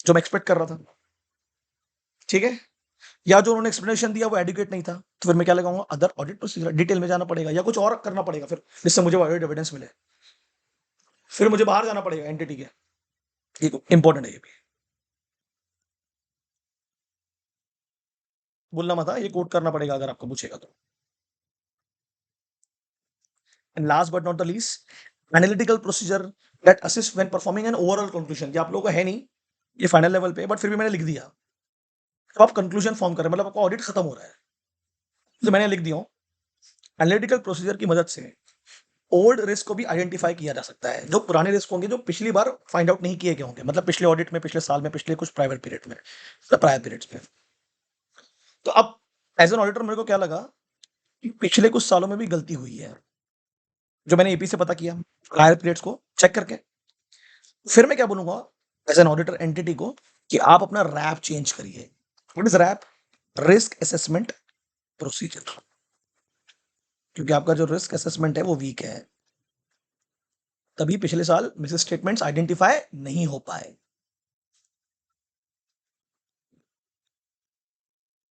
Speaker 1: जो मैं एक्सपेक्ट कर रहा था। ठीक है, या जो उन्होंने एक्सप्लेनेशन दिया वो एडुकेट नहीं था, तो फिर मैं क्या लगाऊंगा? Other audit procedure. डिटेल में जाना पड़ेगा या कुछ और करना पड़ेगा फिर, जिससे मुझे ऑडिट एविडेंस मिले। फिर मुझे बाहर जाना पड़ेगा एंटिटी के। इंपॉर्टेंट है ये भी, बोलना मत, ये कोट करना पड़ेगा अगर आपको पूछेगा तो। And last but not the least, analytical procedure that assist when performing an overall conclusion. ये आप लोगों को है नहीं, ये फाइनल लेवल पे, बट फिर भी मैंने लिख दिया। तो आप कंक्लूजन फॉर्म करें, मतलब आपका ऑडिट खत्म हो रहा है, तो मैंने लिख दिया, एनालिटिकल प्रोसीजर की मदद से ओल्ड रिस्क को भी आइडेंटिफाई किया जा सकता है। जो पुराने रिस्क होंगे, जो पिछली बार फाइंड आउट नहीं किए गए होंगे, मतलब पिछले ऑडिट में, पिछले साल में, पिछले कुछ प्राइवेट पीरियड में, प्रायर पीरियड्स में। तो अब एज एन ऑडिटर मेरे को क्या लगा कि पिछले कुछ सालों में भी गलती हुई है, जो मैंने एपी से पता किया प्रायर पीरियड्स को चेक करके। फिर मैं क्या बोलूंगा एज एन ऑडिटर एंटिटी को कि आप अपना रैप चेंज करिए। What is RAP? Risk assessment procedure. क्योंकि आपका जो रिस्क असेसमेंट है वो वीक है, तभी पिछले साल मिस स्टेटमेंट्स आइडेंटिफाई नहीं हो पाए।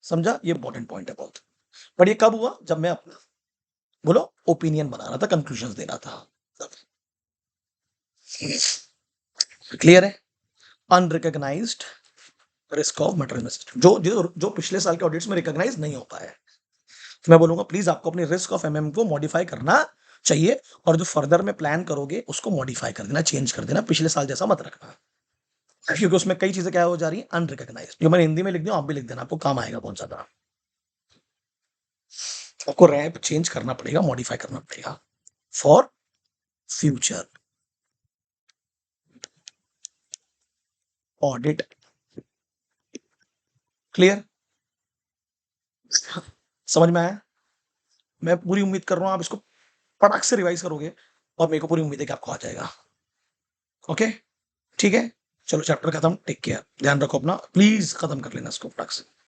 Speaker 1: समझा? ये इंपॉर्टेंट पॉइंट है बहुत। पर ये कब हुआ? जब मैं अपना, बोलो, ओपिनियन बना रहा था, कंक्लूजन दे रहा था। क्लियर है? Unrecognised risk of material misstatement, जो पिछले साल के ऑडिट्स में रिकॉग्नाइज नहीं हो पाया है। तो मैं बोलूंगा प्लीज आपको अपनी रिस्क ऑफ एमएम को मॉडिफाई करना चाहिए, और जो फर्दर में प्लान करोगे उसको मॉडिफाई कर देना, चेंज कर देना, पिछले साल जैसा मत रखना। क्योंकि उसमें कई चीजें क्या हो जा रही है? अनरिकॉग्नाइज्ड। जो मैंने हिंदी में लिख दिया आप भी लिख देना, आपको काम आएगा बहुत ज्यादा। आपको रैप चेंज करना पड़ेगा, मॉडिफाई करना पड़ेगा फॉर फ्यूचर ऑडिट। क्लियर? समझ में आया? मैं पूरी उम्मीद कर रहा हूं आप इसको फटाक से रिवाइज करोगे, और मेरे को पूरी उम्मीद है कि आपको आ जाएगा। ओके, ठीक है, चलो चैप्टर खत्म, टेक केयर, ध्यान रखो अपना, प्लीज खत्म कर लेना इसको फटाक से।